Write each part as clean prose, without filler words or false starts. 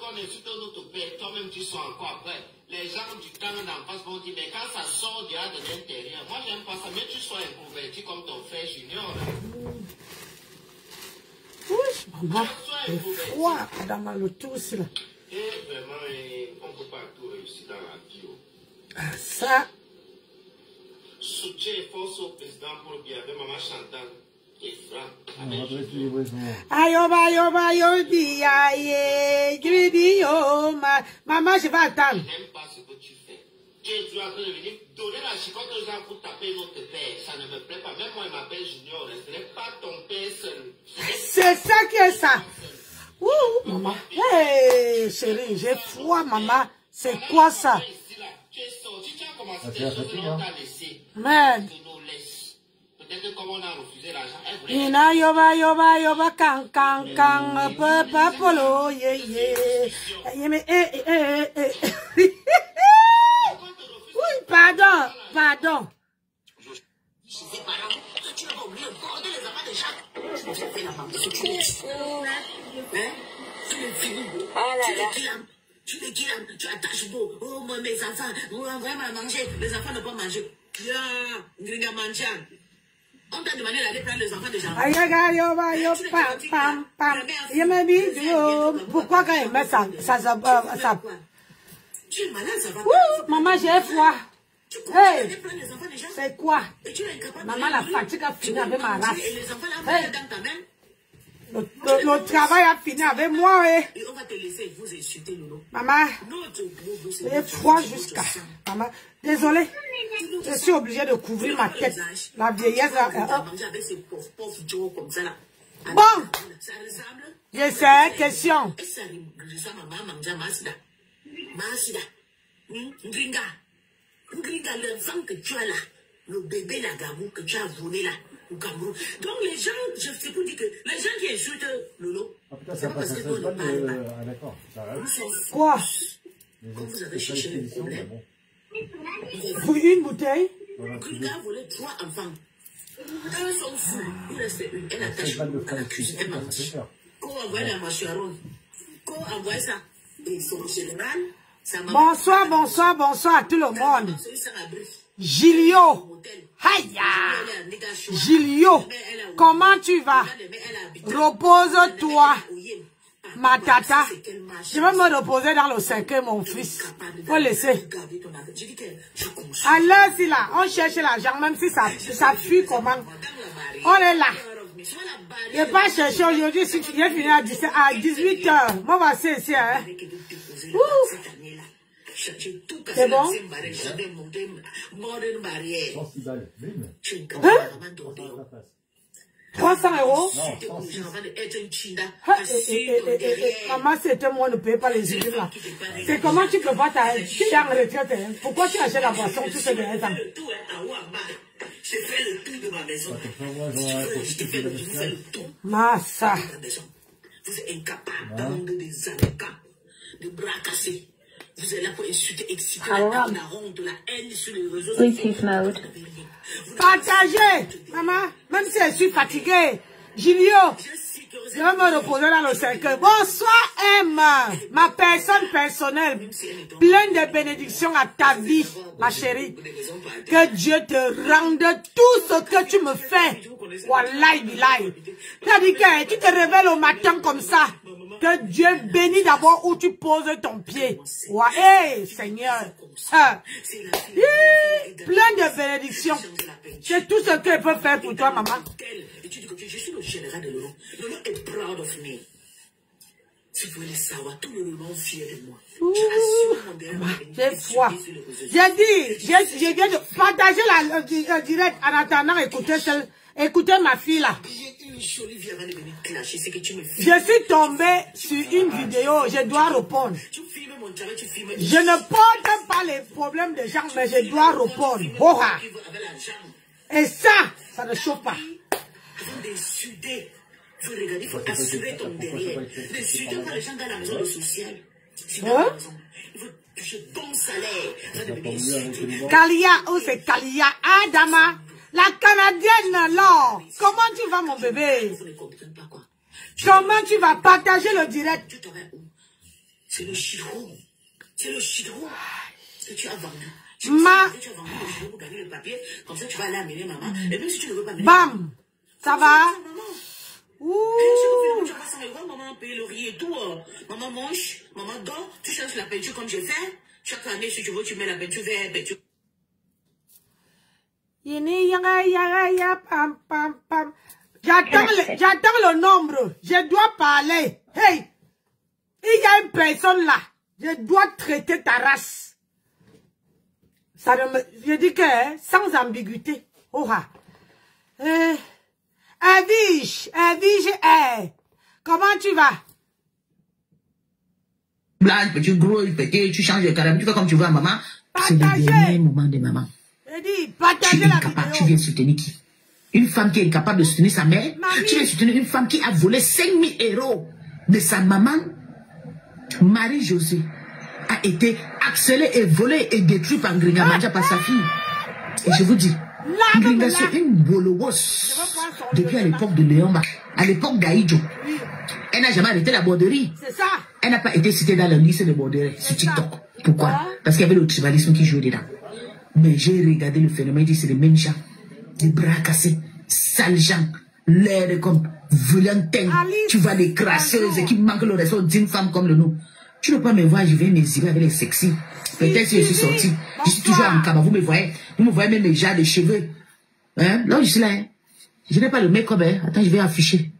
qu'on insulte notre père, toi-même tu sors encore après. Les gens du temps d'en face vont dire, mais quand ça sort de l'intérieur, moi j'aime pas ça, mais tu sois inconverti comme ton frère Junior. Oui, maman, c'est froid dans le tout aussi là. Et vraiment, on ne peut pas tout réussir dans la vie. Ça. Soutien et force au président pour le bien avec maman Chantal et Franck. Ayoba, ayoba, yobi, aye, gribi, yo, maman, je vais attendre. Je n'aime pas ce que tu fais. Tu es en train de venir donner la chicotte aux gens pour taper notre père. Ça ne me plaît pas. Même moi, il m'appelle Junior. Ce n'est pas ton père seul. C'est ça qui est ça. Ouh, maman. Hey, chérie, j'ai froid, maman. C'est quoi ça? Tu es sorti, tu as commencé des choses que l'on t'a laissé. Merde. Peut-être que comme on a refusé l'argent, elle voulait... Ina yoba, yoba, yoba, kan, papa, polo, Oui, pardon, pardon. Ses parents, tu n'as pas oublié encore de les enfants de Jacques. Tu nous as fait la maman, tu les finis. Ah là là. Tu les kilams, tu attaches beau. Oh, moi, mes enfants, vous envoyez à manger. Les enfants ne peuvent pas manger. Gringa manger. On t'a demandé d'aller prendre les enfants de Jacques. Ayaga, yoba, yo, pam, pam. Pourquoi quand il met ça? Tu es malade, ça va. Maman, j'ai froid. Hey, c'est quoi? Maman, la fatigue a fini avec ma race. Hey. Le travail a fini avec moi, eh. Et on va te laisser vous insulter, Lolo. Maman, j'ai froid jusqu'à... Maman, désolée. Je suis obligée de couvrir ma tête. La vieillesse, Bon. Je sais, question. L'enfant que tu as là, le bébé la Gabou que tu as volé là, au Cameroun. Donc les gens, je sais pour dire que les gens qui insultent Lolo, c'est pas parce que nous ne parlons pas. D'accord. Quoi? Quand vous avez cherché le problème. Pour une bouteille? Gringa a volé 3 enfants. Un sont fous. Il reste une. Elle attache à la cuisine. Elle mange. Quand on envoie la mâchoire, quand on envoie ça, et son général, bonsoir, bonsoir, bonsoir à tout le monde. Gilio. Aïe. Gilio. Comment tu vas? Repose-toi. Ma tata. Je vais me reposer dans le cercueil, mon fils. Faut laisser. Alors, si là, on cherche l'argent, même si ça fuit comment. On est là. Je vais pas chercher aujourd'hui, si tu viens finir à 18 h. Moi, voici ici, hein. C'est bon? Hein? 300 €? Maman, c'était moi, ne paye pas les études là. C'est comment tu peux pas t'arrêter? Tu es en retraite, hein? Pourquoi tu achètes la boisson tout ce dernier temps? J'ai fait le tour de ma maison. Je fais le tour. Massa. Vous êtes incapable d'amener des avocats, de bras cassés. Vous êtes là pour insulter, exciter la honte, la haine sur les réseaux sociaux. Partagez, maman, même si je suis fatiguée. Gilio, je vais me reposer dans le cercueil. Bonsoir, M, ma personne personnelle. Pleine de bénédictions à ta vie, ma chérie. Que Dieu te rende tout ce que tu me fais. Wallahi billahi. C'est-à-dire que tu te réveilles au matin comme ça. Que Dieu bénisse d'abord où tu poses ton pied. Ouais, hey, Seigneur. Plein de bénédictions. C'est tout ce qu'elle peut faire pour toi, maman. Et tu dis que je suis le général de Lolo. Lolo est proud of me. Si vous voulez savoir, tout le monde fier de moi. J'ai froid. J'ai dit, je viens de partager le direct en attendant écouter ma fille là. Je suis tombée sur une vidéo, je dois répondre. Je ne porte pas les problèmes des gens, mais je dois répondre. Oha. Et ça ne chauffe pas. Vous regardez, il faut assurer ton derrière. Ne suivez pas les gens dans la maison de social. Hein? Il faut toucher bon salaire. Kalia, oh c'est Kalia. Adama, la Canadienne, là. Comment tu vas, mon bébé? Comment tu vas partager le direct? C'est le chidron. C'est le chidron que tu as vendu. Tu as vendu le chidron pour gagner le papier. Comme ça, tu vas aller amener maman. Et même si tu ne veux pas amener bam, ça va? Ouh. Tu vas passer maman paye le riz et tout. Maman mange, maman dort. Tu cherches la peinture comme j'ai fait. Chaque année, si tu veux, tu mets la peinture vert, peinture. J'attends le nombre. Je dois parler. Hey, il y a une personne là. Je dois traiter ta race. Ça ne me... Je dis que sans ambiguïté. Oh ah. Edwige, comment tu vas? Blanc, petit gros, petit, tu changes de caractère, tu fais comme tu veux à maman. C'est le dernier moment de maman. Partagez la vidéo. Tu viens soutenir qui? Une femme qui est incapable de soutenir sa mère. Mamie. Tu viens soutenir une femme qui a volé 5 000 € de sa maman. Marie-Josée a été harcelée et volée et détruite par Ngringa Manja par sa fille. Et je vous dis, Ngringa c'est une bolowos depuis à l'époque de Léon, à l'époque d'Aïdjo. Elle n'a jamais arrêté la borderie. C'est ça. Elle n'a pas été citée dans le lycée de borderie sur TikTok. Pourquoi? Parce qu'il y avait le tribalisme qui jouait dedans. Mais j'ai regardé le phénomène, c'est les mêmes gens. Des bras cassés, sales gens, l'air comme violentins. Tu vois des crasseuses qui manquent le respect d'une femme comme le nous. Tu ne peux pas me voir, je vais m'exhiber avec les sexy. Peut-être que je suis sortie. Je suis toujours en cabane, vous me voyez même mes jarres de cheveux. Hein? Là, je suis là. Hein? Je n'ai pas le make-up. Hein? Attends, je vais afficher.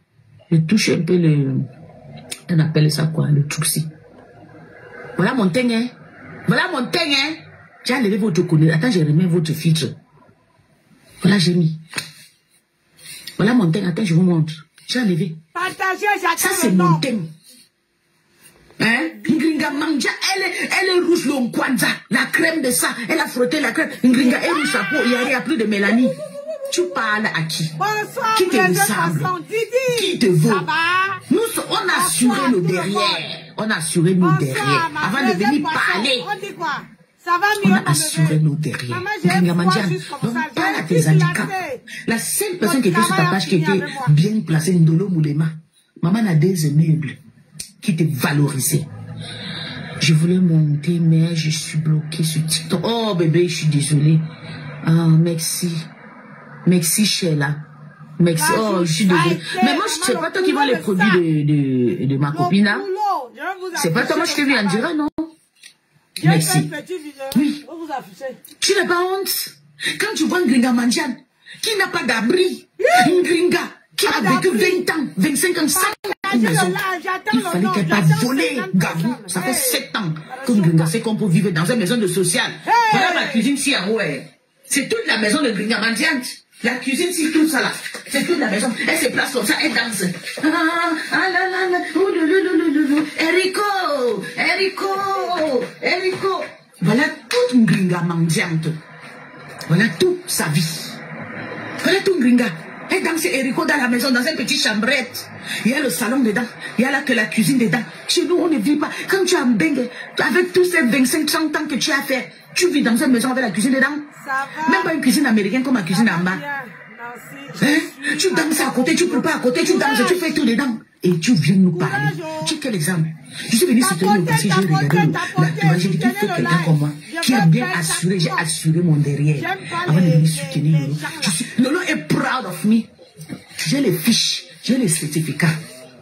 Je touche un peu le... On appelle ça quoi? Le truc-ci. Voilà mon teint. Hein? Voilà mon teint. Hein? J'ai enlevé votre connerie. Attends, je remets votre filtre. Voilà, j'ai mis. Voilà mon teint. Attends, je vous montre. J'ai enlevé. Partagez, j'attends. Ça, c'est mon teint. Hein? Ngringa Manja, elle est rouge l'onkwanza. La crème de ça. Elle a frotté la crème. Ngringa est rouge sa peau. Il n'y a plus de mélanie. Tu parles à qui? Bonsoir, qui te ressemble? Qui te veut? Nous, on a assuré nos derrière. On a assuré nos derrière. Avant de venir parler. On dit quoi? Ça va mieux. On a assuré nos derrière. Donc, parle à tes handicaps. La seule personne qui était sur ta page qui était bien placée, Ndolo Moulema. Maman a des meubles qui te valorisaient. Je voulais monter, mais je suis bloquée sur TikTok. Oh bébé, je suis désolée. Ah, merci. Merci, Sheila. Merci. Oh, je suis désolée. Mais moi, c'est pas toi qui vends les produits de ma copine, là. C'est pas toi, moi, je t'ai vu en direct, non? Merci. Oui. Tu n'as pas honte? Quand tu vois Ngringa Mandiane, qui n'a pas d'abri, Ngringa, qui a vécu 20 ans, 25 ans, 5 ans, une maison. Il fallait qu'elle pas voler Gabou. Ça fait 7 ans que Ngringa sait qu'on peut vivre dans une maison de social. Voilà ma cuisine si en haut. C'est toute la maison de Ngringa Mandiane. La cuisine, c'est tout ça là. C'est toute la maison. Elle se place comme ça, elle danse. Erico. Voilà toute Ngringa Mandiante. Voilà toute sa vie. Voilà tout Ngringa. Elle danse Erico dans la maison, dans une petite chambrette. Il y a le salon dedans. Il y a là que la cuisine dedans. Chez nous, on ne vit pas. Quand tu as un bengue, avec tous ces 25-30 ans que tu as fait, tu vis dans une maison avec la cuisine dedans. Même pas une cuisine américaine comme ma cuisine en bas. Hein? Tu danses à côté, tu prépares à côté, tu danses, tu fais tout dedans. Et tu viens nous parler. Tu quel exemple? Je suis venu soutenir le passé, j'ai regardé la j'ai dit qu'il faut quelqu'un comme moi, qui a bien assuré, j'ai assuré mon derrière. Avant de venir soutenir Lolo. Lolo est proud of me. J'ai les fiches, j'ai les certificats,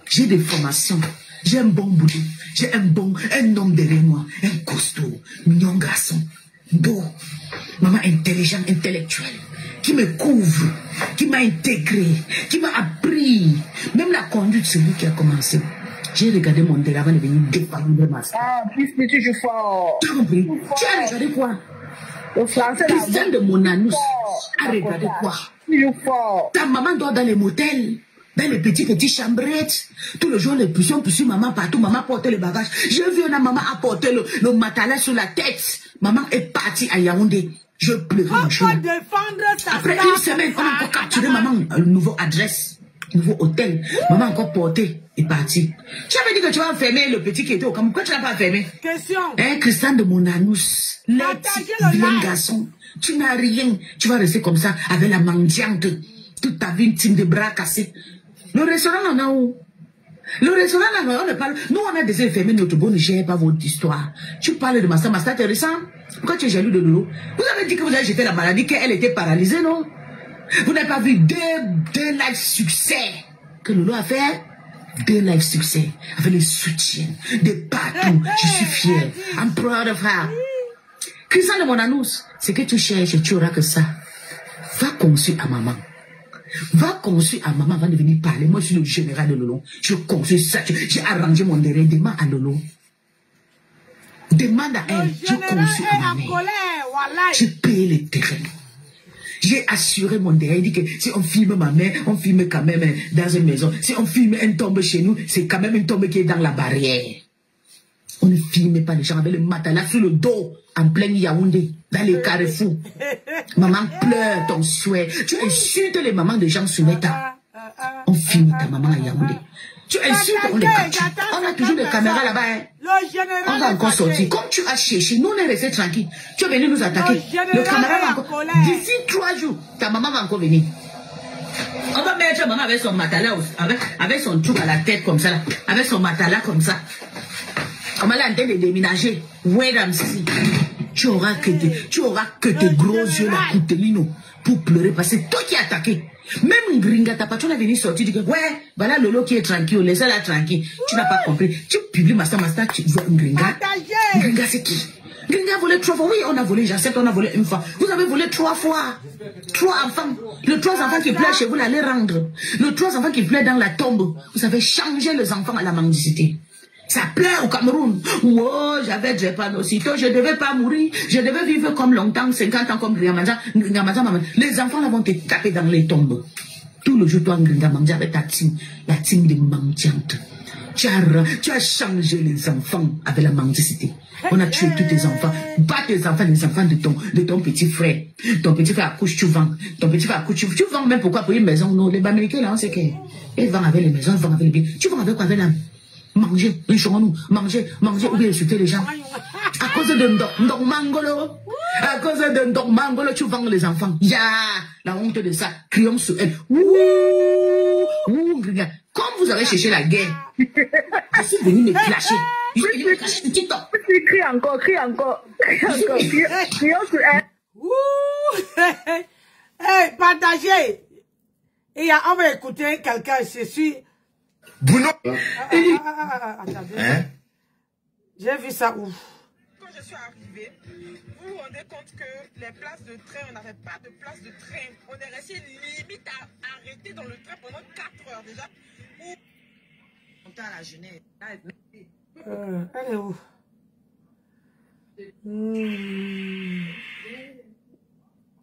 j'ai des formations, j'ai un bon boulot, j'ai un homme derrière moi, un costaud, mignon garçon, beau, maman intelligent, intellectuel, qui me couvre, qui m'a intégré, qui m'a appris. Même la conduite, c'est lui qui a commencé. J'ai regardé mon derrière avant de venir défendre le masque. Ah, plus tu joues fort. Tu as compris? Tu as regardé quoi? Le français, Christian de Monanus a regardé quoi? Tu joues fort. Ta maman dort dans les motels, dans les petites chambrettes. Tous les jours, les puissions poursuivent maman partout. Maman portait le bagage. J'ai vu une maman apporter le matelas sur la tête. Maman est partie à Yaoundé. Je pleurais. Après une semaine, on a encore capturé maman, nouveau adresse, nouveau hôtel. Maman encore porté et parti. Tu avais dit que tu vas enfermer le petit qui était au Cameroun. Pourquoi tu n'as pas enfermé? Question. Hein, Christian de Monanus, le vilain garçon. Tu n'as rien. Tu vas rester comme ça avec la mendiante. Toute ta vie, une team de bras cassés. Le restaurant en a où? Le restaurant, là, on ne parle. Nous, on a des fermé notre bonne, ne gère pas votre histoire. Tu parles de Massa, Massa, t'es récent. Pourquoi tu es jaloux de Lolo? Vous avez dit que vous avez jeté la maladie, qu'elle était paralysée, non? Vous n'avez pas vu deux lives succès que Lolo a fait? 2 lives succès, avec le soutien de partout. Je suis fier. I'm proud of her. Christian de mon annonce, ce que tu cherches, tu auras que ça. Va construire à maman. Va construire à maman, va devenir parler. Moi, je suis le général de Lolo. Je construis ça. J'ai arrangé mon terrain. Demande à Lolo. Demande à elle. Je construis à ma mère. Je paye les terrains. J'ai assuré mon terrain. Il dit que si on filme ma mère, on filme quand même dans une maison. Si on filme une tombe chez nous, c'est quand même une tombe qui est dans la barrière. On ne filme pas les gens avec le matelas sur le dos, en plein Yaoundé, dans les carrefours. Maman pleure ton souhait. Tu insultes les mamans des gens sur l'état. On filme ta maman à Yaoundé. Tu insultes, on les capture. On a toujours des caméras là-bas. Hein. On va encore sortir. Comme tu as cherché, nous on est restés tranquilles. Tu es venu nous attaquer. Le caméra va encore. D'ici 3 jours, ta maman va encore venir. On va mettre maman avec son matelas, avec son truc à la tête comme ça, là, avec son matelas comme ça. On va en train de déménager. Wait and see. Tu auras que tes gros yeux là, Coutelino, pour pleurer parce que c'est toi qui as attaqué. Même Gringa, ta patronne est venue sortir, dit que ouais, voilà Lolo qui est tranquille, laissez-la tranquille. Tu n'as pas compris. Tu publies Master, tu vois Gringa. Gringa, c'est qui? Gringa a volé 3 fois. Oui, on a volé, j'accepte, on a volé 1 fois. Vous avez volé 3 fois. 3 enfants. Le 3 enfants qui pleurent chez vous, là, les rendre. Le 3 enfants qui pleurent dans la tombe. Vous avez changé les enfants à la mendicité. Ça pleure au Cameroun. Oh, j'avais drépanocytose, je ne devais pas mourir. Je devais vivre comme longtemps, 50 ans comme Gringamanja. Les enfants là vont te taper dans les tombes. Tout le jour, toi, Gringamanja, avec ta team, la team des mendiantes. Tu as changé les enfants avec la mendicité. On a tué tous tes enfants. Pas tes enfants, les enfants de ton petit frère. Ton petit frère accouche, tu vends. Ton petit frère accouche, tu vends même pourquoi? Pour une maison. Non, les Américains là, on sait qu'ils vendent avec les maisons, ils vendent avec les biens. Tu vends avec quoi? Avec la... Manger, manger, ou bien insulter les gens. À cause de Ndokmangolo. À cause de Ndokmangolo, tu vends les enfants. Ya, la honte de ça. Crions sur elle. Comme vous avez cherché la guerre, je suis venu me clasher. Je suis venu me clasher du TikTok. Crie encore. Crions sur elle. Hey, partagez. Et on va écouter quelqu'un, je suis... Bruno. Hein? J'ai vu ça où? Quand je suis arrivée, vous vous rendez compte que les places de train, on n'avait pas de place de train. On est resté limite à arrêter dans le train pendant 4 heures déjà. On t'a la jeunesse. Elle est où?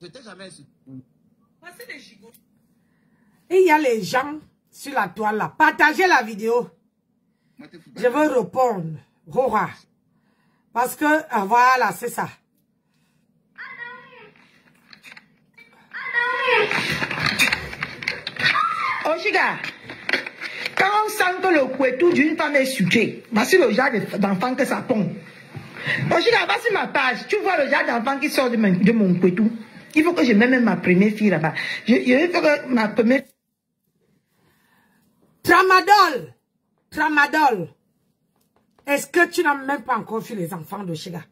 J'étais jamais su. Il y a les gens sur la toile là. Partagez la vidéo. Je veux répondre. Rora. Parce que, voilà, c'est ça. Oshiga, quand on sent que le couetou d'une femme est sucré, voici le genre d'enfant que ça tombe. Oshiga, va sur ma page, tu vois le genre d'enfant qui sort de mon couetou. Il faut que je mette même ma première fille là-bas. Je veux que ma première... Tramadol. Est-ce que tu n'as même pas encore vu les enfants de Shiga?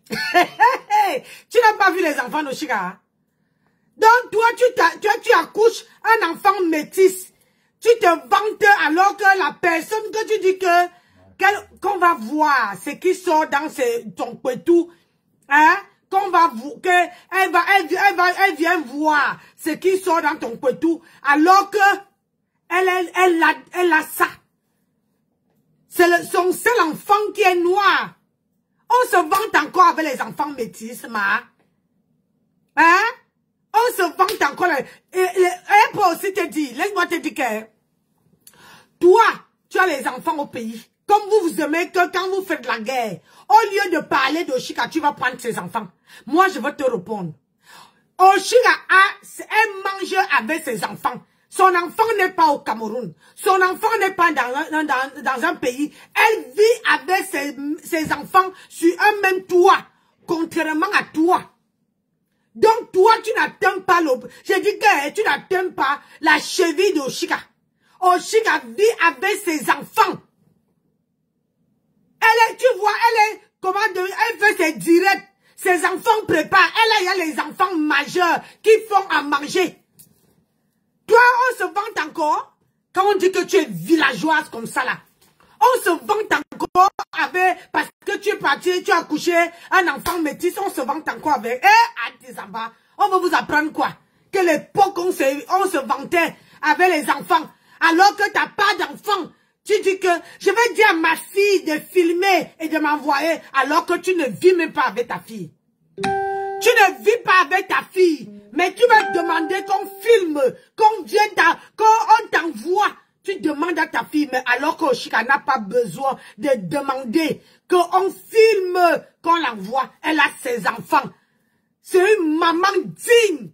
Tu n'as pas vu les enfants de Shiga? Hein? Donc toi, tu accouches un enfant métis. Tu te vantes alors que la personne que tu dis qu'on va voir ce qui sort dans ton couetou, hein? Qu'on va elle vient voir ce qui sort dans ton couetou alors que elle a ça. C'est son seul enfant qui est noir. On se vante encore avec les enfants métis, ma. Hein? On se vante encore. Elle peut aussi te dire, laisse-moi te dire que toi, tu as les enfants au pays. Comme vous aimez que quand vous faites la guerre, au lieu de parler d'Oshika, tu vas prendre ses enfants. Moi, je vais te répondre. Oshika elle mange avec ses enfants. Son enfant n'est pas au Cameroun. Son enfant n'est pas dans un pays. Elle vit avec ses enfants sur un même toit. Contrairement à toi. Donc toi, tu n'atteins pas je dis que tu n'atteins pas la cheville d'Oshika. Oshiga vit avec ses enfants. Tu vois, elle fait ses directs. Ses enfants préparent. Il y a les enfants majeurs qui font à manger. Toi, on se vante encore. Quand on dit que tu es villageoise comme ça là. On se vante encore avec, parce que tu es parti, tu as accouché un enfant métis, on se vante encore avec. Atizamba, on va vous apprendre quoi? Que l'époque, on se vantait avec les enfants. Alors que tu n'as pas d'enfant. Tu dis que je vais dire à ma fille de filmer et de m'envoyer alors que tu ne vis même pas avec ta fille. Tu ne vis pas avec ta fille, mais tu vas demander qu'on filme, qu'on t'envoie. Tu demandes à ta fille, mais alors qu'Oshika n'a pas besoin de demander qu'on filme, qu'on l'envoie. Elle a ses enfants. C'est une maman digne.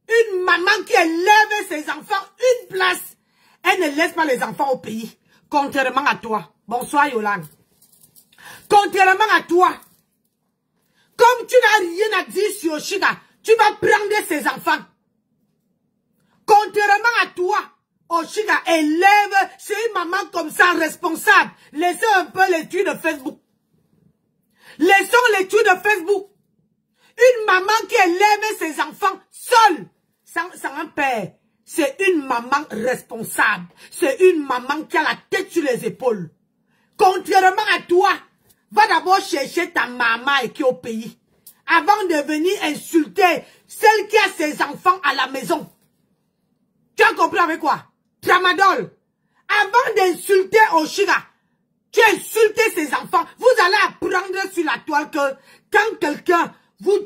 Une maman qui élève ses enfants une place. Elle ne laisse pas les enfants au pays. Contrairement à toi. Bonsoir Yolande. Contrairement à toi. Comme tu n'as rien à dire sur Oshika, tu vas prendre ses enfants. Contrairement à toi, Oshika élève, c'est une maman comme ça responsable. Laissez un peu les trucs de Facebook. Laissons les trucs de Facebook. Une maman qui élève ses enfants seule, sans un père. C'est une maman responsable. C'est une maman qui a la tête sur les épaules. Contrairement à toi, va d'abord chercher ta maman qui est au pays. Avant de venir insulter celle qui a ses enfants à la maison. Tu as compris avec quoi? Tramadol. Avant d'insulter Oshika, tu as insulté ses enfants. Vous allez apprendre sur la toile que quand quelqu'un,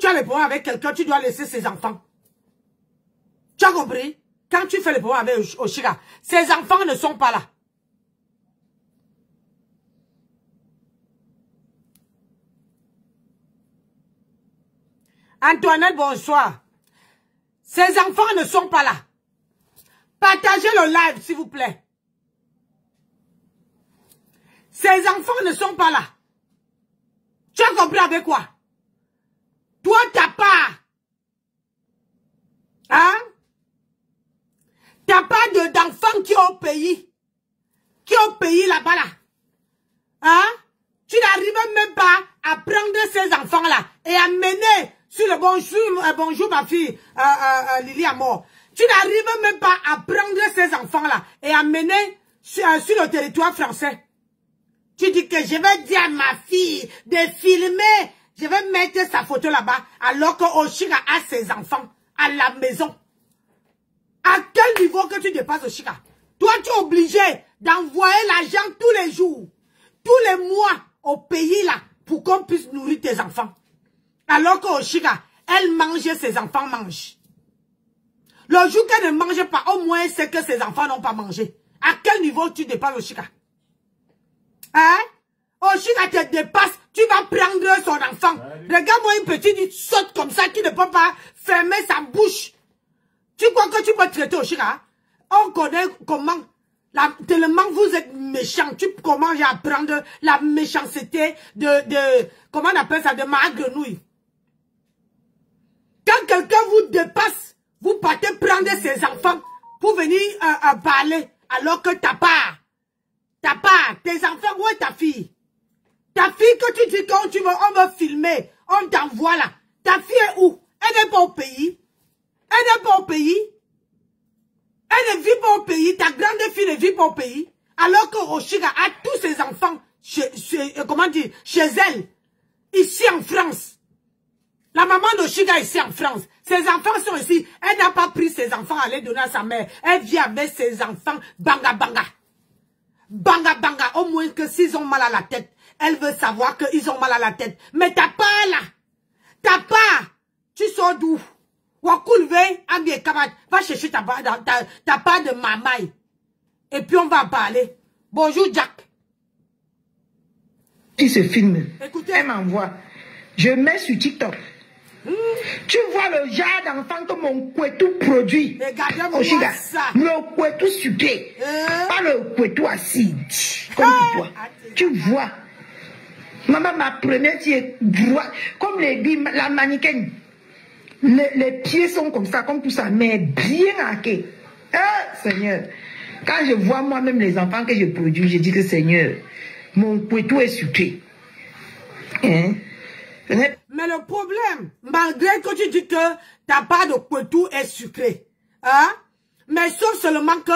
tu as les problèmes avec quelqu'un, tu dois laisser ses enfants. Tu as compris? Quand tu fais les problèmes avec Oshika, ses enfants ne sont pas là. Antoinette, bonsoir. Ses enfants ne sont pas là. Partagez le live, s'il vous plaît. Ses enfants ne sont pas là. Tu as compris avec quoi? Toi, t'as pas. Hein? T'as pas d'enfants qui sont au pays. Qui sont au pays là-bas là. Hein? Tu n'arrives même pas à prendre ces enfants-là et à mener sur le bonjour ma fille, Lily Amor. Tu n'arrives même pas à prendre ces enfants-là et à mener sur le territoire français. Tu dis que je vais dire à ma fille de filmer, je vais mettre sa photo là-bas, alors que Oshika a ses enfants à la maison. À quel niveau que tu dépasses Oshika? Toi, tu es obligé d'envoyer l'argent tous les jours, tous les mois au pays là, pour qu'on puisse nourrir tes enfants. Alors que Oshika, elle mange, ses enfants mangent. Le jour qu'elle ne mange pas, au moins c'est que ses enfants n'ont pas mangé. À quel niveau tu dépasses Oshika? Hein? Oshika te dépasse, tu vas prendre son enfant. Regarde-moi une petite saute comme ça qui ne peut pas fermer sa bouche. Tu crois que tu peux traiter Oshika? On connaît comment, tellement vous êtes méchants, tu commences à prendre la méchanceté comment on appelle ça, de ma grenouille. Quand quelqu'un vous dépasse, vous partez prendre ses enfants pour venir parler, alors que t'as pas. Tes enfants, où est ta fille? Ta fille que tu dis quand on veut filmer, on t'envoie là. Ta fille est où? Elle n'est pas au pays. Elle n'est pas au pays. Elle ne vit pas au pays. Ta grande fille ne vit pas au pays. Alors que Oshika a tous ses enfants chez elle. Ici en France. La maman d'Oshika ici en France. Ses enfants sont ici. Elle n'a pas pris ses enfants à les donner à sa mère. Elle vit avec ses enfants. Banga banga. Banga banga. Au moins que s'ils ont mal à la tête, elle veut savoir qu'ils ont mal à la tête. Mais t'as pas là. T'as pas. Tu sors d'où? Va chercher ta part de mamaï. Et puis on va parler. Bonjour Jack. Qui se filme. Écoutez. Elle m'envoie. Je mets sur TikTok. Tu vois le genre d'enfant que mon couetou produit. Regardez-moi ça. Le couetou sucré. Pas le couetou acide. Comme toi. Tu vois. Maman, ma première fille est droite. Comme la mannequin. Les pieds sont comme ça, comme tout ça, mais bien hackés. Ah, Seigneur. Quand je vois moi-même les enfants que je produis, je dis que Seigneur, mon couteau est sucré. Hein? Mais le problème, malgré que tu dis que ta part de couteau est sucré, hein? Mais sauf seulement que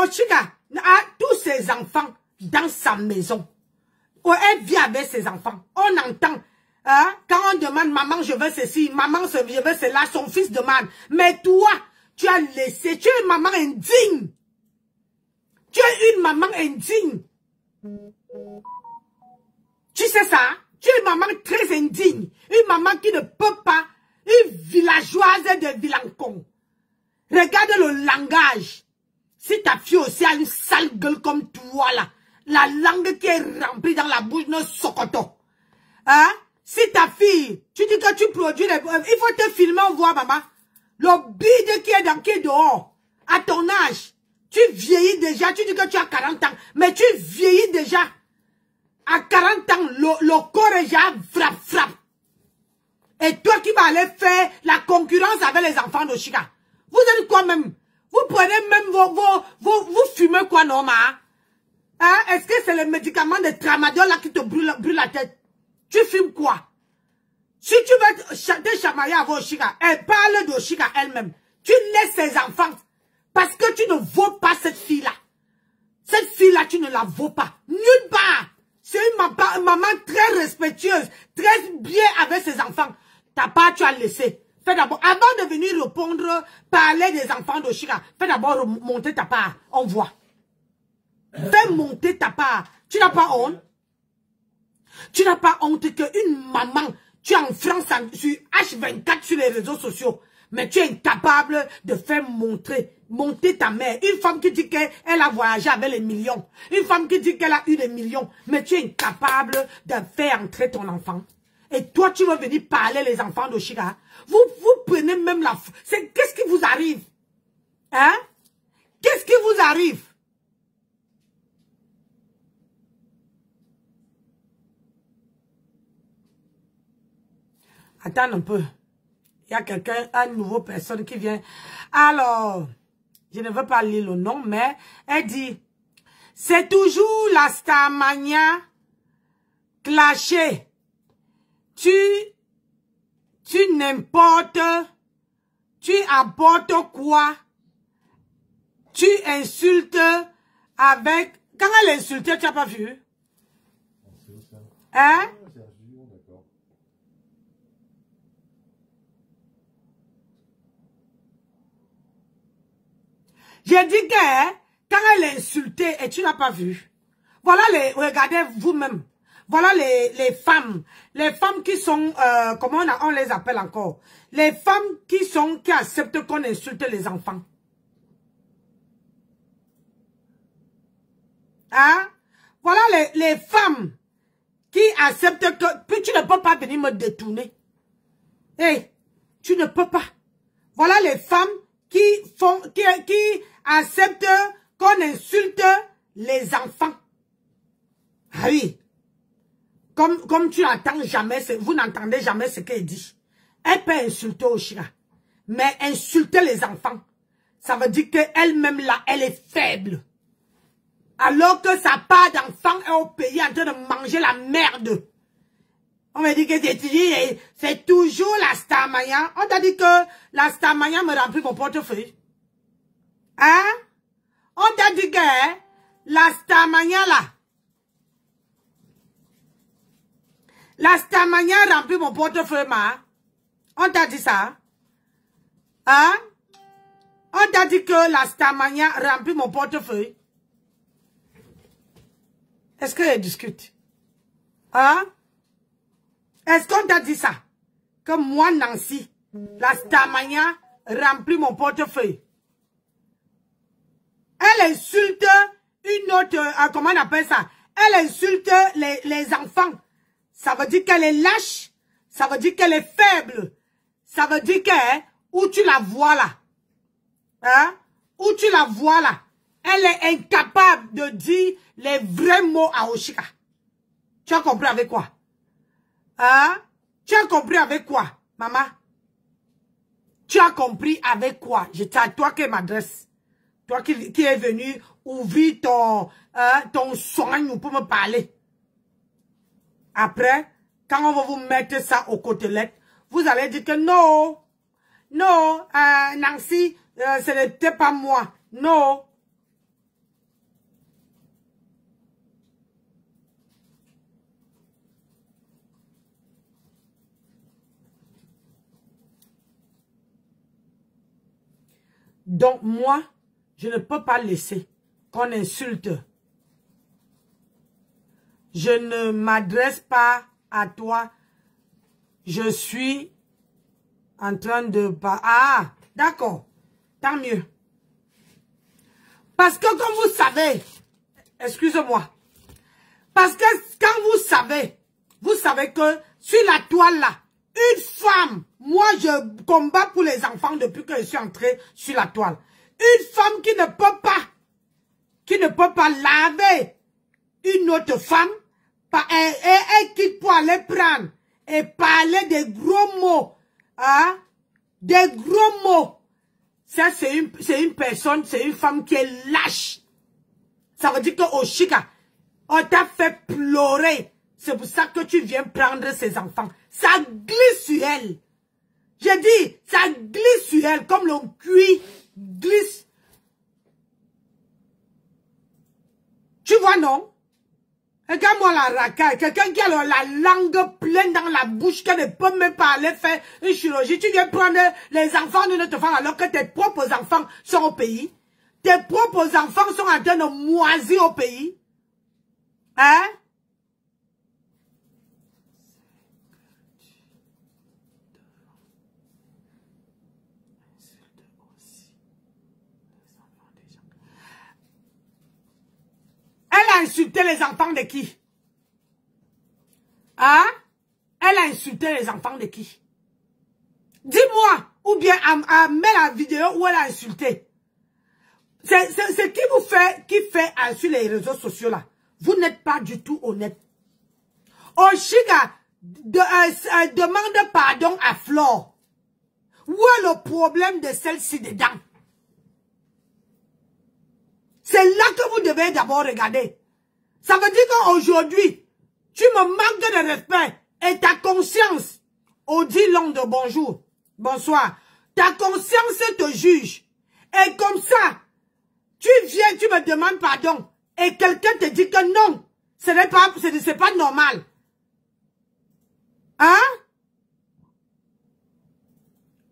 Oshika a tous ses enfants dans sa maison. Elle vit avec ses enfants. On entend, hein? Quand on demande, maman, je veux ceci, maman, je veux cela, son fils demande. Mais toi, tu as laissé, tu es une maman indigne. Tu es une maman indigne. Tu sais ça? Tu es une maman très indigne. Une maman qui ne peut pas, une villageoise de Vilancon. Regarde le langage. Si ta fille aussi a une sale gueule comme toi là, la langue qui est remplie dans la bouche de Sokoto. Hein? Si ta fille, tu dis que tu produis les... Il faut te filmer, on voit maman. Le bide qui est dehors, à ton âge, tu vieillis déjà, tu dis que tu as 40 ans, mais tu vieillis déjà. À 40 ans, le corps est déjà frappe. Et toi qui vas aller faire la concurrence avec les enfants de Chica. Vous êtes quoi même? Vous prenez même vous fumez quoi normal? Hein? Est-ce que c'est le médicament de tramadol là qui te brûle la tête? Tu fumes quoi? Si tu veux te chamailler avec Chica, elle parle de Chica elle-même. Tu laisses ses enfants. Parce que tu ne vaux pas cette fille-là. Cette fille-là, tu ne la vaux pas. Nulle part. C'est une maman très respectueuse, très bien avec ses enfants. Ta part, tu as laissé. Fais d'abord, avant de venir répondre, parler des enfants de Chica, fais d'abord monter ta part. On voit. Fais monter ta part. Tu n'as pas honte? Tu n'as pas honte qu'une maman, tu es en France sur H24 sur les réseaux sociaux, mais tu es incapable de faire monter ta mère. Une femme qui dit qu'elle a voyagé avec les millions. Une femme qui dit qu'elle a eu des millions. Mais tu es incapable de faire entrer ton enfant. Et toi, tu veux venir parler les enfants de Chica. Vous prenez même la... Qu'est-ce qui vous arrive? Hein? Qu'est-ce qui vous arrive? Attends un peu. Il y a quelqu'un, une nouvelle personne qui vient. Alors, je ne veux pas lire le nom, mais elle dit, c'est toujours la Starmania clashée. Tu n'importe, tu apportes quoi? Tu insultes avec... Quand elle insultait, tu n'as pas vu? Hein? J'ai dit que quand elle insultait, et tu n'as pas vu. Voilà regardez vous-même. Voilà les femmes. Les femmes qui sont, comment on les appelle encore? Les femmes qui acceptent qu'on insulte les enfants. Hein? Voilà les femmes qui acceptent que, puis tu ne peux pas venir me détourner. Hey, tu ne peux pas. Voilà les femmes qui acceptent qu'on insulte les enfants. Ah oui. Comme tu n'entends jamais, vous n'entendez jamais ce qu'elle dit. Elle peut insulter Oshira. Mais insulter les enfants, ça veut dire qu'elle-même là, elle est faible. Alors que sa part d'enfant est au pays en train de manger la merde. On m'a dit que c'est toujours la Starmania. On t'a dit que la Starmania me remplit mon portefeuille. Hein? On t'a dit que la Starmania là. La Starmania remplit mon portefeuille, ma. On t'a dit ça? Hein? On t'a dit que la Starmania remplit mon portefeuille. Est-ce qu'elle discute? Hein? Est-ce qu'on t'a dit ça? Que moi, Nancy, la Starmania remplit mon portefeuille. Elle insulte une autre, comment on appelle ça? Elle insulte les enfants. Ça veut dire qu'elle est lâche. Ça veut dire qu'elle est faible. Ça veut dire que, où tu la vois là. Hein? Où tu la vois là. Elle est incapable de dire les vrais mots à Oshika. Tu as compris avec quoi? Hein? Tu as compris avec quoi, maman? Tu as compris avec quoi? C'est à toi qu'elle m'adresse. Toi qui es venu ouvrir ton soin pour me parler. Après, quand on va vous mettre ça aux côtelettes, vous allez dire que non. Non, Nancy, ce n'était pas moi. Non. Donc, moi, je ne peux pas laisser qu'on insulte. Je ne m'adresse pas à toi. Je suis en train de... Ah, d'accord. Tant mieux. Parce que comme vous savez, excusez-moi, parce que quand vous savez que sur la toile là, une femme, moi je combats pour les enfants depuis que je suis entrée sur la toile. Une femme qui ne peut pas laver une autre femme, et qui peut aller prendre et parler des gros mots, hein, des gros mots. Ça, c'est une personne, c'est une femme qui est lâche. Ça veut dire que Oshika, on t'a fait pleurer. C'est pour ça que tu viens prendre ses enfants. Ça glisse sur elle. J'ai dit, ça glisse sur elle comme le cuir glisse. Tu vois, non? Regarde-moi la racaille. Quelqu'un qui a la langue pleine dans la bouche, qui ne peut même pas aller faire une chirurgie. Tu viens prendre les enfants de notre femme alors que tes propres enfants sont au pays. Tes propres enfants sont en train de moisir au pays. Hein? Elle a insulté les enfants de qui? Hein? Elle a insulté les enfants de qui? Dis-moi, ou bien mets la vidéo où elle a insulté. C'est qui fait sur les réseaux sociaux là. Vous n'êtes pas du tout honnête. Oshiga demande pardon à Flore. Où est le problème de celle-ci dedans? C'est là que vous devez d'abord regarder. Ça veut dire qu'aujourd'hui, tu me manques de respect et ta conscience, Audi Londe, bonjour, bonsoir, ta conscience te juge. Et comme ça, tu viens, tu me demandes pardon et quelqu'un te dit que non, c'est pas normal. Hein?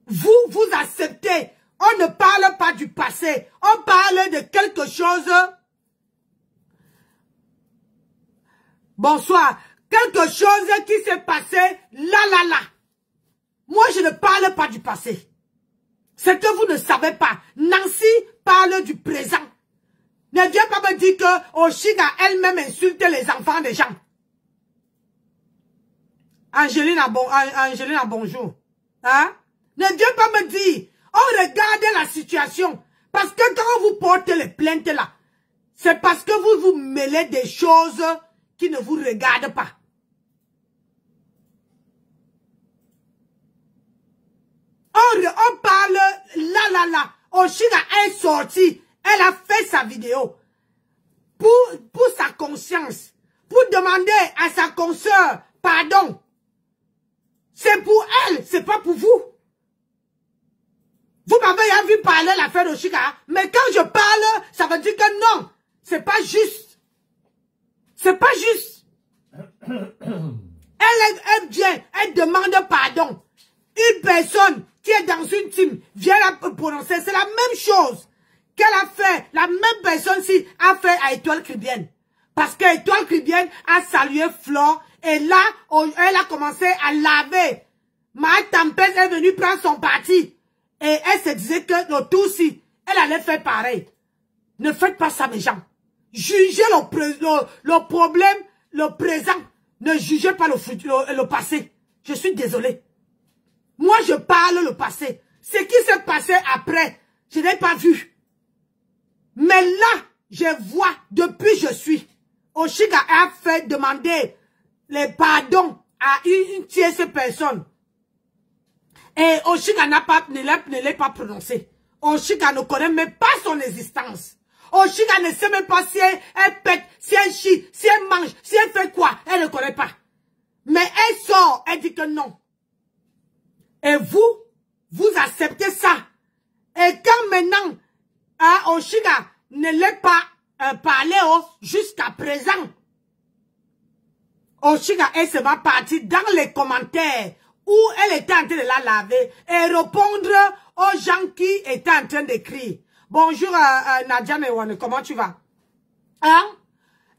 Vous acceptez. On ne parle pas du passé. On parle de quelque chose. Bonsoir. Quelque chose qui s'est passé là. Moi, je ne parle pas du passé. C'est que vous ne savez pas. Nancy parle du présent. Ne viens pas me dire que Oshiga elle-même insulte les enfants des gens. Angelina, bonjour. Hein? Ne viens pas me dire. On regarde la situation. Parce que quand vous portez les plaintes là, c'est parce que vous vous mêlez des choses qui ne vous regardent pas. On parle là. Oshiga est sortie. Elle a fait sa vidéo. Pour sa conscience. Pour demander à sa consoeur pardon. C'est pour elle, c'est pas pour vous. Vous m'avez vu parler l'affaire d'Oshiga, mais quand je parle, ça veut dire que non, c'est pas juste. C'est pas juste. Elle vient, elle demande pardon. Une personne qui est dans une team vient la prononcer, c'est la même chose qu'elle a fait. La même personne ci a fait à Étoile Caribbean. Parce que Étoile Caribbean a salué Flore et là, elle a commencé à laver. Ma Tempête est venue prendre son parti. Et elle se disait que le tout si, elle allait faire pareil. Ne faites pas ça, mes gens. Jugez le problème, le présent. Ne jugez pas le futur, le passé. Je suis désolé. Moi, je parle le passé. Ce qui s'est passé après, je n'ai pas vu. Mais là, je vois, depuis je suis. Oshiga a fait demander les pardons à une tierce personne. Et Oshiga ne l'est pas prononcé. Oshiga ne connaît même pas son existence. Oshiga ne sait même pas si elle pète, si elle chie, si elle mange, si elle fait quoi. Elle ne connaît pas. Mais elle sort, elle dit que non. Et vous acceptez ça. Et quand maintenant, Oshiga ne l'est pas parlé jusqu'à présent, Oshiga est seulement partie dans les commentaires où elle était en train de la laver et répondre aux gens qui étaient en train d'écrire. Bonjour Nadia Mewane, comment tu vas? Hein?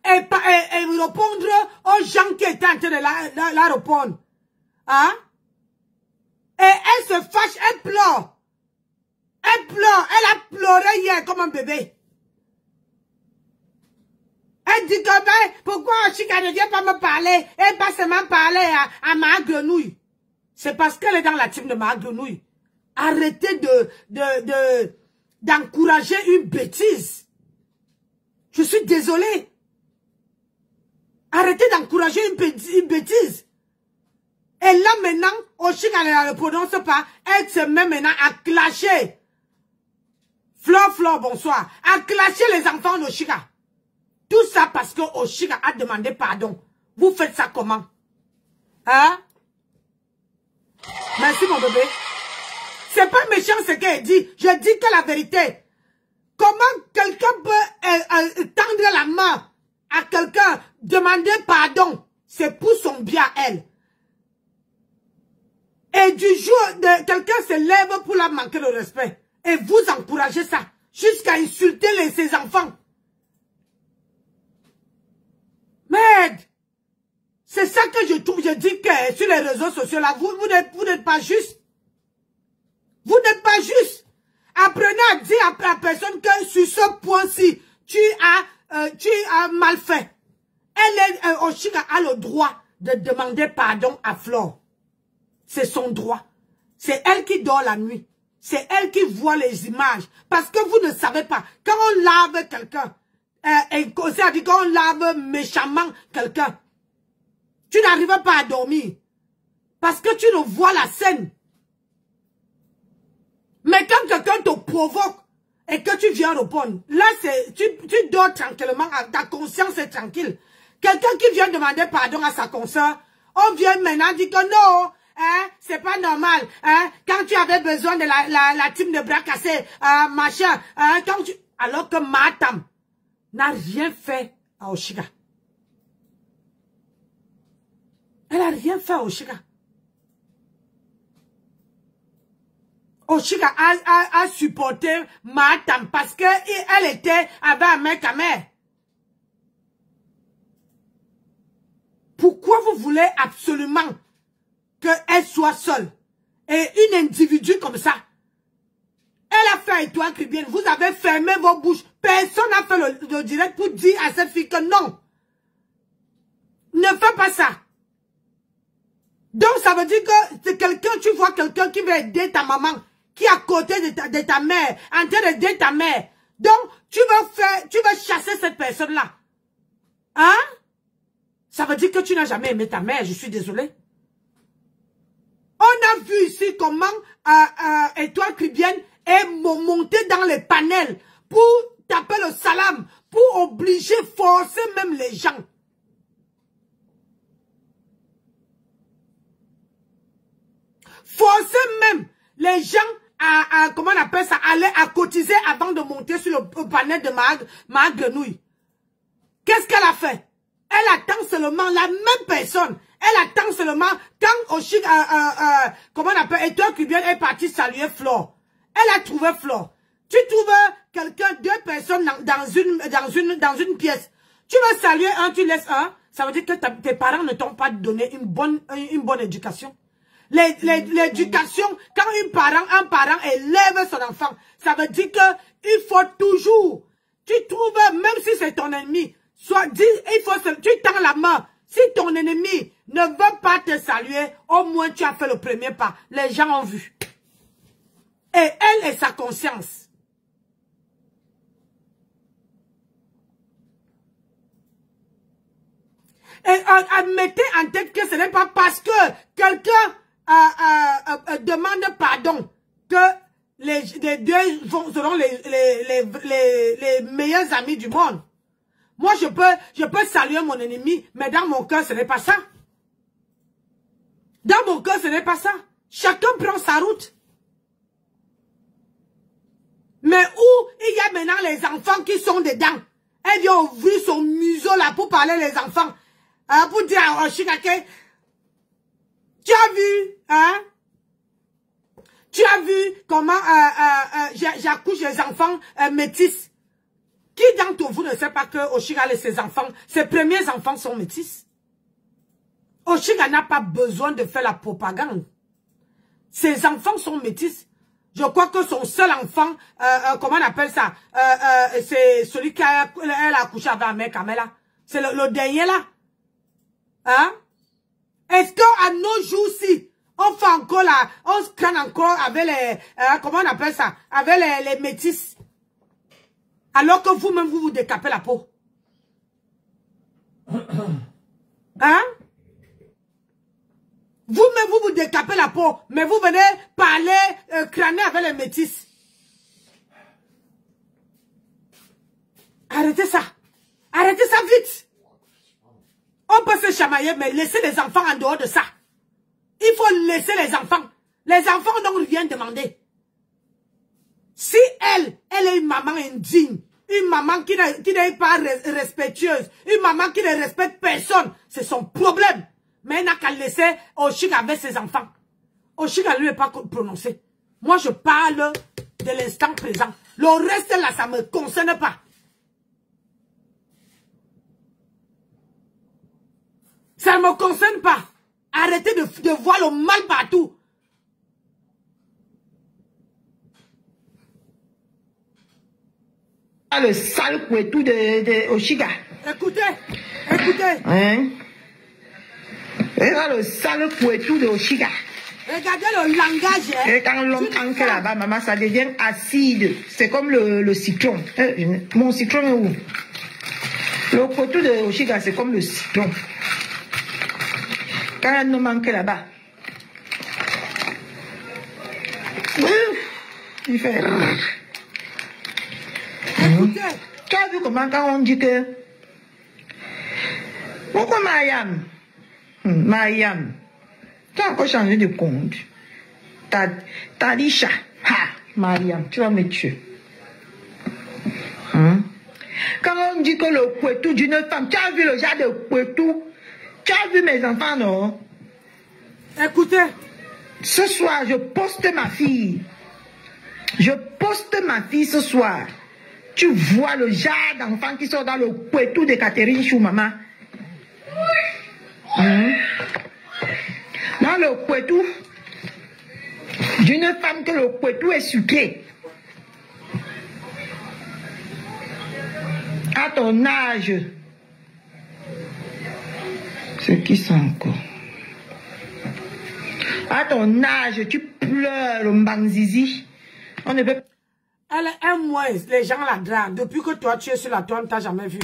Et répondre aux gens qui étaient en train de la répondre. Hein? Et elle se fâche, elle pleure. Elle pleure, elle a pleuré hier comme un bébé. Elle dit que ben, pourquoi Oshiga ne vient pas me parler? Elle va seulement parler à ma grenouille. C'est parce qu'elle est dans la team de ma grenouille. Arrêtez d'encourager une bêtise. Je suis désolée. Arrêtez d'encourager une bêtise. Et là maintenant, Oshiga ne la prononce pas. Elle se met maintenant à clasher. Flore, bonsoir. À clasher les enfants d'Oshiga. Tout ça parce que Oshiga a demandé pardon. Vous faites ça comment? Hein? Merci mon bébé. C'est pas méchant ce qu'elle dit. Je dis que la vérité. Comment quelqu'un peut tendre la main à quelqu'un, demander pardon? C'est pour son bien à elle. Et du jour, quelqu'un se lève pour la manquer de respect. Et vous encouragez ça. Jusqu'à insulter ses enfants. Merde. C'est ça que je trouve. Je dis que sur les réseaux sociaux, là, vous n'êtes pas juste. Vous n'êtes pas juste. Apprenez à dire à la personne que sur ce point-ci, tu as mal fait. Oshiga a le droit de demander pardon à Flore. C'est son droit. C'est elle qui dort la nuit. C'est elle qui voit les images. Parce que vous ne savez pas. Quand on lave quelqu'un, c'est-à-dire quand on lave méchamment quelqu'un, tu n'arrives pas à dormir. Parce que tu ne vois la scène. Mais quand quelqu'un te provoque et que tu viens répondre, là, tu dors tranquillement, ta conscience est tranquille. Quelqu'un qui vient demander pardon à sa consœur, on vient maintenant dire que non, hein, c'est pas normal. Hein, quand tu avais besoin de la team de bras cassés, machin, hein, alors que Matam n'a rien fait à Oshiga. Elle n'a rien fait à Oshiga. Oshiga a supporté Matam parce qu'elle était avec un mec à mère. Pourquoi vous voulez absolument qu'elle soit seule? Et une individu comme ça. Elle a fait Étoile Caribbean. Vous avez fermé vos bouches. Personne n'a fait le direct pour dire à cette fille que non. Ne fais pas ça. Donc ça veut dire que c'est quelqu'un, tu vois quelqu'un qui veut aider ta maman, qui est à côté de ta mère, en train d'aider ta mère. Donc tu vas chasser cette personne-là. Hein? Ça veut dire que tu n'as jamais aimé ta mère, je suis désolée. On a vu ici comment Étoile Caribbean est montée dans les panels pour taper le salam, pour obliger, forcer même les gens. Forcer même les gens à comment on appelle ça, aller à cotiser avant de monter sur le panel de ma grenouille. Qu'est-ce qu'elle a fait? Elle attend seulement la même personne. Elle attend seulement quand Oshiga, comment on appelle, Étoile Caribbean est parti saluer Flore. Elle a trouvé Flore. Tu trouves quelqu'un, deux personnes dans une pièce. Tu vas saluer un, tu laisses un. Ça veut dire que tes parents ne t'ont pas donné une bonne éducation. L'éducation, quand un parent élève son enfant, ça veut dire que il faut toujours, tu trouves, même si c'est ton ennemi, tu tends la main. Si ton ennemi ne veut pas te saluer, au moins tu as fait le premier pas. Les gens ont vu. Et elle et sa conscience. Et mettez en tête que ce n'est pas parce que quelqu'un demande pardon que les deux seront les meilleurs amis du monde. Moi, je peux saluer mon ennemi, mais dans mon cœur, ce n'est pas ça. Dans mon cœur, ce n'est pas ça. Chacun prend sa route. Mais où il y a maintenant les enfants qui sont dedans. Elle vient ouvrir son museau là pour parler les enfants. Pour dire à Oshikake, tu as vu, hein? Tu as vu comment j'accouche les enfants métis. Qui d'entre vous ne sait pas que Oshiga et ses enfants, ses premiers enfants sont métis? Oshiga n'a pas besoin de faire la propagande. Ses enfants sont métis. Je crois que son seul enfant, comment on appelle ça? C'est celui qu'elle a accouché avec la mère Kamela. C'est le dernier là. Hein? Est-ce qu'à nos jours-ci, on fait encore là, on se crâne encore avec les, comment on appelle ça? Avec les métis. Alors que vous-même, vous décapez la peau. Hein? Vous-même, vous décapez la peau, mais vous venez parler, crâner avec les métis. Arrêtez ça. Arrêtez ça vite. On peut se chamailler, mais laissez les enfants en dehors de ça. Il faut laisser les enfants. Les enfants n'ont rien demandé. Si elle est une maman indigne, une maman qui n'est pas respectueuse, une maman qui ne respecte personne, c'est son problème. Mais elle n'a qu'à laisser Oshiga avec ses enfants. Oshiga lui n'est pas prononcé. Moi, je parle de l'instant présent. Le reste là, ça ne me concerne pas. Ça ne me concerne pas. Arrêtez de voir le mal partout. Le sale couetou de Oshiga. Écoutez. Hein? Et là, le sale couetou de Oshiga. Regardez le langage. Hein? Et quand l'homme ancre là-bas, maman, ça devient acide. C'est comme le citron. Mon citron est où? Le couetou de Oshiga, c'est comme le citron. Quand un homme ancre là-bas, il fait... Écoutez. Tu as vu comment quand on dit que... Pourquoi Mariam, tu as encore changé de compte. Talisha, Mariam, tu vas me tuer. Quand on dit que le couetou d'une femme, tu as vu le genre de couetou? Tu as vu mes enfants, non? Écoutez. Ce soir, je poste ma fille. Je poste ma fille ce soir. Tu vois le genre d'enfants qui sont dans le couetou de Catherine Chou, maman. Dans le couetou d'une femme que le couetou est sucré. À ton âge. C'est qui ça encore? À ton âge, tu pleures, le mbanzizi. On ne peut... Elle est un mois, les gens la draguent. Depuis que toi, tu es sur la toile, tu n'as jamais vu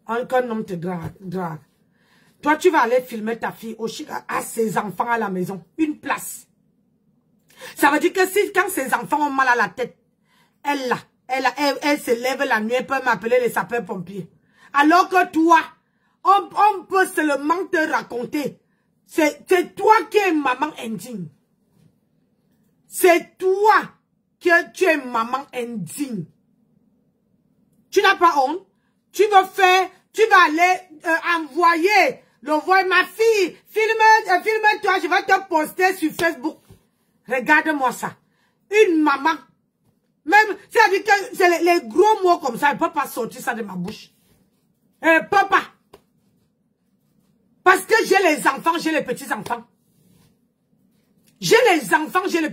qu'un homme te drague. Toi, tu vas aller filmer ta fille à ses enfants à la maison. Une place. Ça veut dire que quand ses enfants ont mal à la tête, elle se lève la nuit, elle peut m'appeler les sapeurs-pompiers. Alors que toi, on peut seulement te raconter. C'est toi qui es maman indigne. C'est toi que tu es maman indigne. Tu n'as pas honte. Tu vas aller envoyer ma fille. Filme-toi, je vais te poster sur Facebook. Regarde-moi ça. Une maman. Même, c'est-à-dire que c'est les gros mots comme ça, elle ne peut pas sortir ça de ma bouche. Elle ne peut pas. Parce que j'ai les enfants, j'ai les petits-enfants. J'ai les enfants, j'ai 9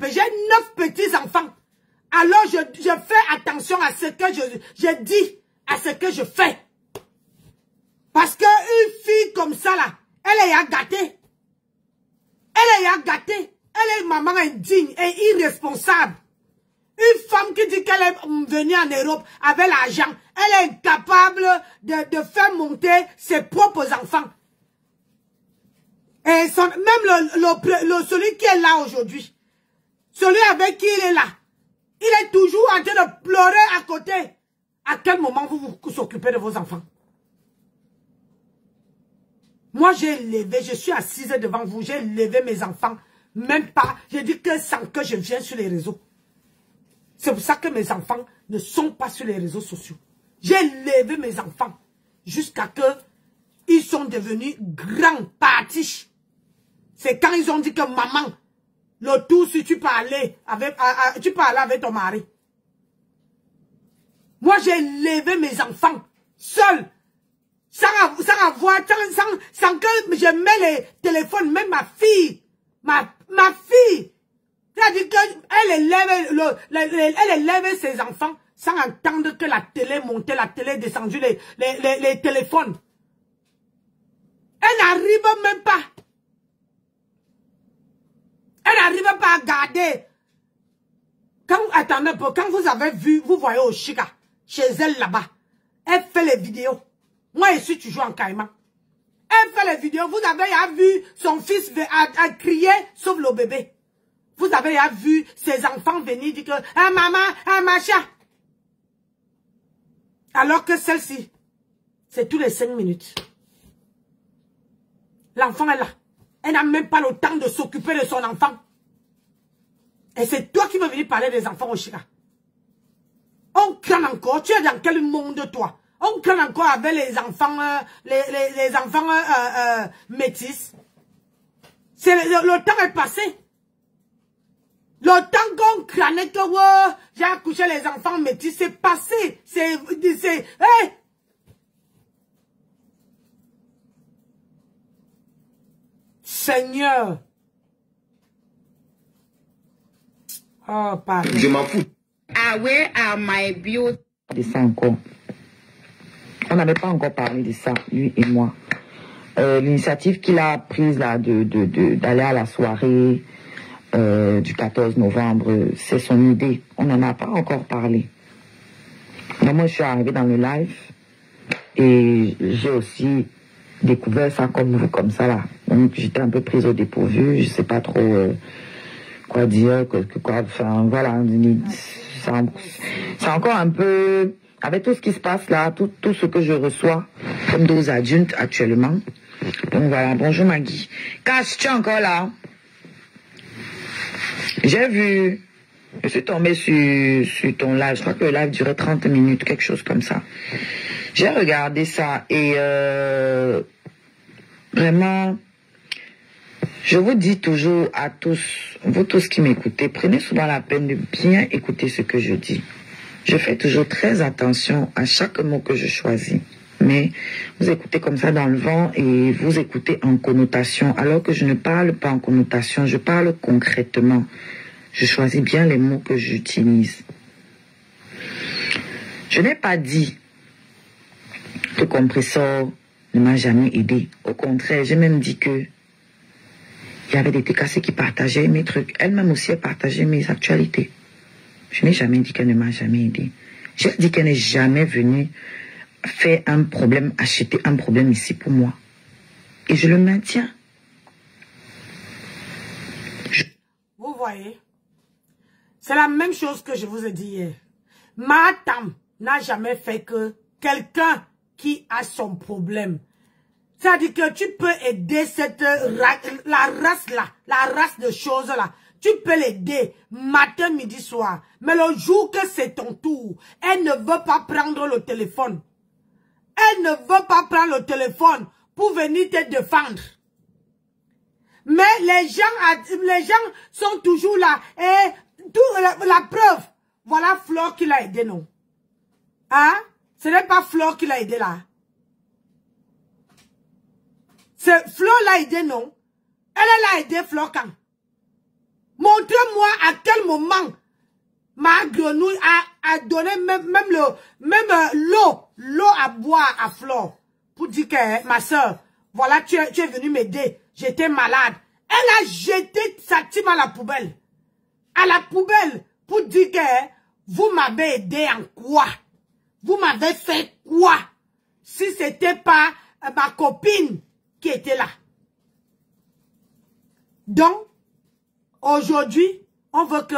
petits-enfants. Alors, je fais attention à ce que je dis, à ce que je fais. Parce qu'une fille comme ça, là, elle est gâtée. Elle est gâtée. Elle est maman indigne et irresponsable. Une femme qui dit qu'elle est venue en Europe avec l'argent, elle est capable de faire monter ses propres enfants. Et même celui qui est là aujourd'hui, celui avec qui il est là, Il est toujours en train de pleurer à côté. À quel moment vous vous occupez de vos enfants? Moi, j'ai élevé, je suis assise devant vous, j'ai élevé mes enfants. Même pas, j'ai dit que sans que je vienne sur les réseaux. C'est pour ça que mes enfants ne sont pas sur les réseaux sociaux. J'ai élevé mes enfants jusqu'à que ils sont devenus grands partis. C'est quand ils ont dit que maman, le tout si tu peux aller avec ton mari. Moi, j'ai élevé mes enfants seuls. Sans que je mette les téléphones, même ma fille. Ma fille. C'est-à-dire qu'elle élève ses enfants sans entendre que la télé montait, la télé descendue, les téléphones. Elle n'arrive même pas. Elle n'arrive pas à garder. Attendez un peu, quand vous avez vu, vous voyez au Chica, chez elle là-bas, elle fait les vidéos. Moi, je suis toujours en caïman. Elle fait les vidéos. Vous avez vu son fils a crié, sauf le bébé. Vous avez vu ses enfants venir dire que, ah maman, ah machin. Alors que celle-ci, c'est tous les 5 minutes. L'enfant est là. Elle n'a même pas le temps de s'occuper de son enfant. Et c'est toi qui veux venir parler des enfants au Chica. On craint encore. Tu es dans quel monde, toi? On craint encore avec les enfants, les enfants métis. Le temps est passé. Le temps qu'on crânait que j'ai accouché les enfants métis, c'est passé. Hey! Seigneur. Oh, pardon. Je m'en fous. Where are my beauty? De ça encore. On n'avait pas encore parlé de ça, lui et moi. L'initiative qu'il a prise là d'aller à la soirée du 14 novembre, c'est son idée. On n'en a pas encore parlé. Mais moi, je suis arrivée dans le live et j'ai aussi découvert ça comme ça là. Donc j'étais un peu prise au dépourvu, je sais pas trop quoi dire, enfin voilà, c'est encore un peu, avec tout ce qui se passe là, tout ce que je reçois comme dose adultes actuellement. Donc voilà, bonjour Maggie. Cash, tu es encore là? J'ai vu, je suis tombée sur ton live, je crois que le live durait 30 minutes, quelque chose comme ça. J'ai regardé ça et vraiment, je vous dis toujours à tous, vous tous qui m'écoutez, prenez souvent la peine de bien écouter ce que je dis. Je fais toujours très attention à chaque mot que je choisis. Mais vous écoutez comme ça dans le vent et vous écoutez en connotation, alors que je ne parle pas en connotation, je parle concrètement. Je choisis bien les mots que j'utilise. Je n'ai pas dit que Compressor ne m'a jamais aidé. Au contraire, j'ai même dit que il y avait des TKC qui partageaient mes trucs. Elle-même aussi, elle partageait mes actualités. Je n'ai jamais dit qu'elle ne m'a jamais aidé. J'ai dit qu'elle n'est jamais venue faire un problème, acheter un problème ici pour moi. Et je le maintiens. Vous voyez, c'est la même chose que je vous ai dit hier. Ma tante n'a jamais fait que quelqu'un qui a son problème. C'est-à-dire que tu peux aider la race de choses-là. Tu peux l'aider matin, midi, soir. Mais le jour que c'est ton tour, elle ne veut pas prendre le téléphone. Elle ne veut pas prendre le téléphone pour venir te défendre. Mais les gens sont toujours là. Et la preuve, voilà Flore qui l'a aidé, non? Hein? Ce n'est pas Flore qui l'a aidé là. C'est Flore l'a aidé, non? Elle a aidé Flore quand? Montrez-moi à quel moment ma grenouille a donné même l'eau à boire à Flore. Pour dire que, ma soeur, voilà, tu es venue m'aider. J'étais malade. Elle a jeté sa team à la poubelle. À la poubelle. Pour dire que, vous m'avez aidé en quoi? Vous m'avez fait quoi? Si c'était pas ma copine qui était là. Donc, aujourd'hui, on veut que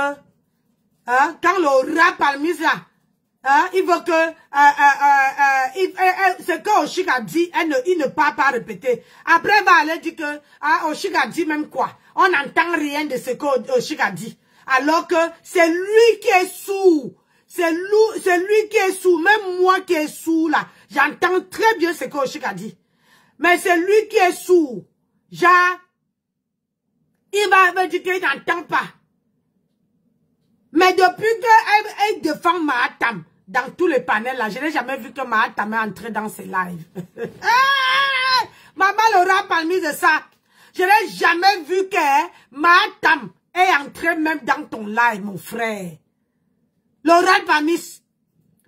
Hein, quand le rat Palmis là, hein, il veut que ce que Oshik a dit, il ne peut pas répéter. Après, il va aller dire que Oshik a dit même quoi. On n'entend rien de ce que Oshik a dit. Alors que c'est lui qui est sourd. C'est lui qui est sourd. Même moi qui est sourd là, j'entends très bien ce que Oshik a dit. Mais c'est lui qui est sourd. Genre, il va me dire qu'il n'entend pas. Mais depuis qu'elle défend Mahatam dans tous les panels là, je n'ai jamais vu que Mahatam est entré dans ses lives. Maman Laura Palmis de ça. Je n'ai jamais vu que Mahatam est entré même dans ton live, mon frère. Laura Palmis.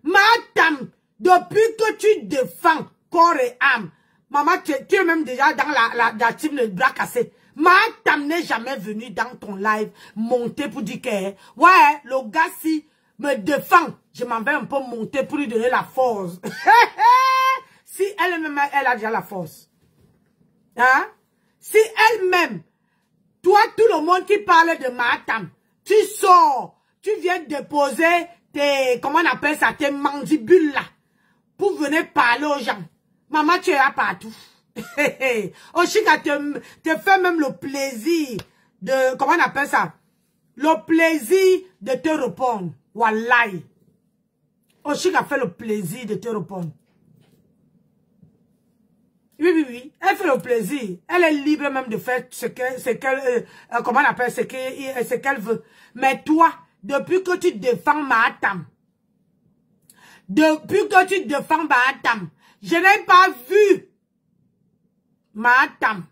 Mahatam, depuis que tu défends corps et âme, maman, tu es même déjà dans la team de bras cassés. Mahatam n'est jamais venu dans ton live monter pour dire que ouais, le gars si me défend, je m'en vais un peu monter pour lui donner la force. Si elle-même, elle a déjà la force. Hein? Si elle-même, toi, tout le monde qui parle de Mahatam, tu sors, tu viens déposer tes, comment on appelle ça, tes mandibules là, pour venir parler aux gens. Maman, tu es là partout. Oshika te fait même le plaisir de, comment on appelle ça? Le plaisir de te répondre. Wallahi. Oshika fait le plaisir de te répondre. Oui. Elle fait le plaisir. Elle est libre même de faire ce qu'elle, comment on appelle, ce qu'elle veut. Mais toi, depuis que tu défends Mahatam, je n'ai pas vu Mahatam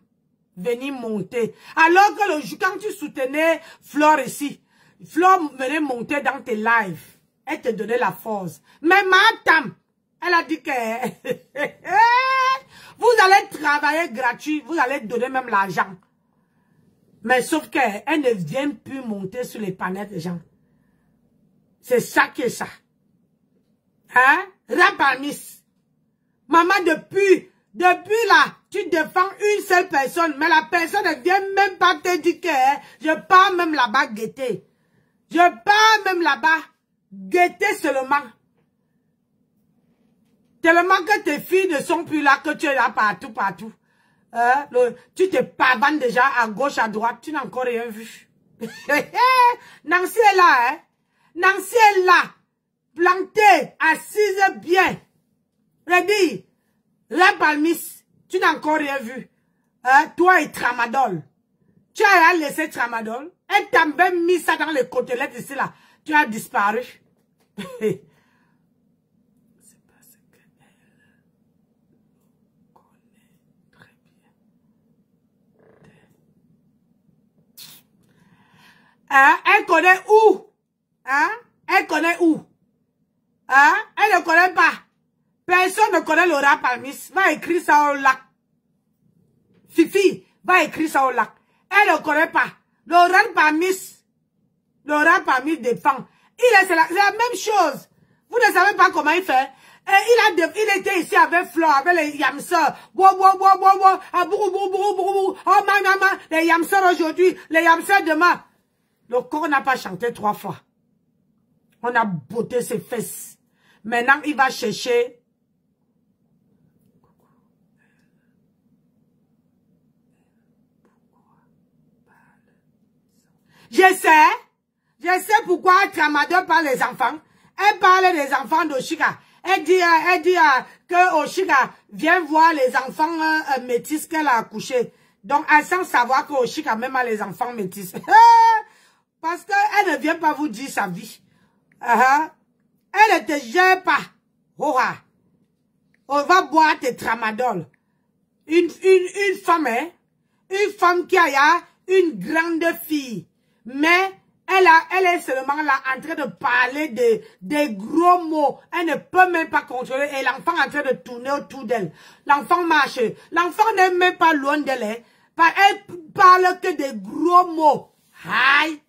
venir monter. Alors que quand tu soutenais Flore ici, Flore venait monter dans tes lives. Elle te donnait la force. Mais Mahatam, elle a dit que vous allez travailler gratuit, vous allez donner même l'argent. Mais sauf qu'elle ne vient plus monter sur les panels des gens. C'est ça qui est ça. Hein? Rabanis. Maman, depuis là, tu défends une seule personne, mais la personne ne vient même pas te dire que je pars même là-bas guetter. Je pars même là-bas guetter seulement. Tellement que tes filles ne sont plus là, que tu es là partout. Tu te pavanes déjà à gauche, à droite, tu n'as encore rien vu. Nancy est là, hein. Nancy est là, plantée, assise bien. Ready, la Palmis, tu n'as encore rien vu. Toi et Tramadol. Tu as laissé Tramadol. Elle t'a même mis ça dans les côtelettes ici là. Tu as disparu. C'est parce qu'elle connaît très bien. Elle connaît où? Elle connaît où? Elle ne connaît pas. Personne ne connaît Laura Palmis. Va écrire ça au lac. Fifi, va écrire ça au lac. Elle ne connaît pas. Laura Palmis défend. C'est la même chose. Vous ne savez pas comment il fait. Il était ici avec Flore, avec les yamseurs. Oh maman, les yamseurs aujourd'hui, les yamseurs demain. Le corps n'a pas chanté 3 fois. On a botté ses fesses. Maintenant, il va chercher. Je sais pourquoi Tramadol parle des enfants. Elle parle des enfants d'Oshika. Elle dit que Oshika vient voir les enfants métis qu'elle a accouchés. Donc, elle sent savoir que Oshika même a les enfants métis. Parce qu'elle ne vient pas vous dire sa vie. Elle ne te gère pas. On va boire tes Tramadol. Une femme, hein? Une femme qui a une grande fille. Mais elle est seulement là en train de parler des gros mots. Elle ne peut même pas contrôler. Et l'enfant est en train de tourner autour d'elle. L'enfant marche. L'enfant n'est même pas loin d'elle. Hein. Elle parle que des gros mots. Aïe.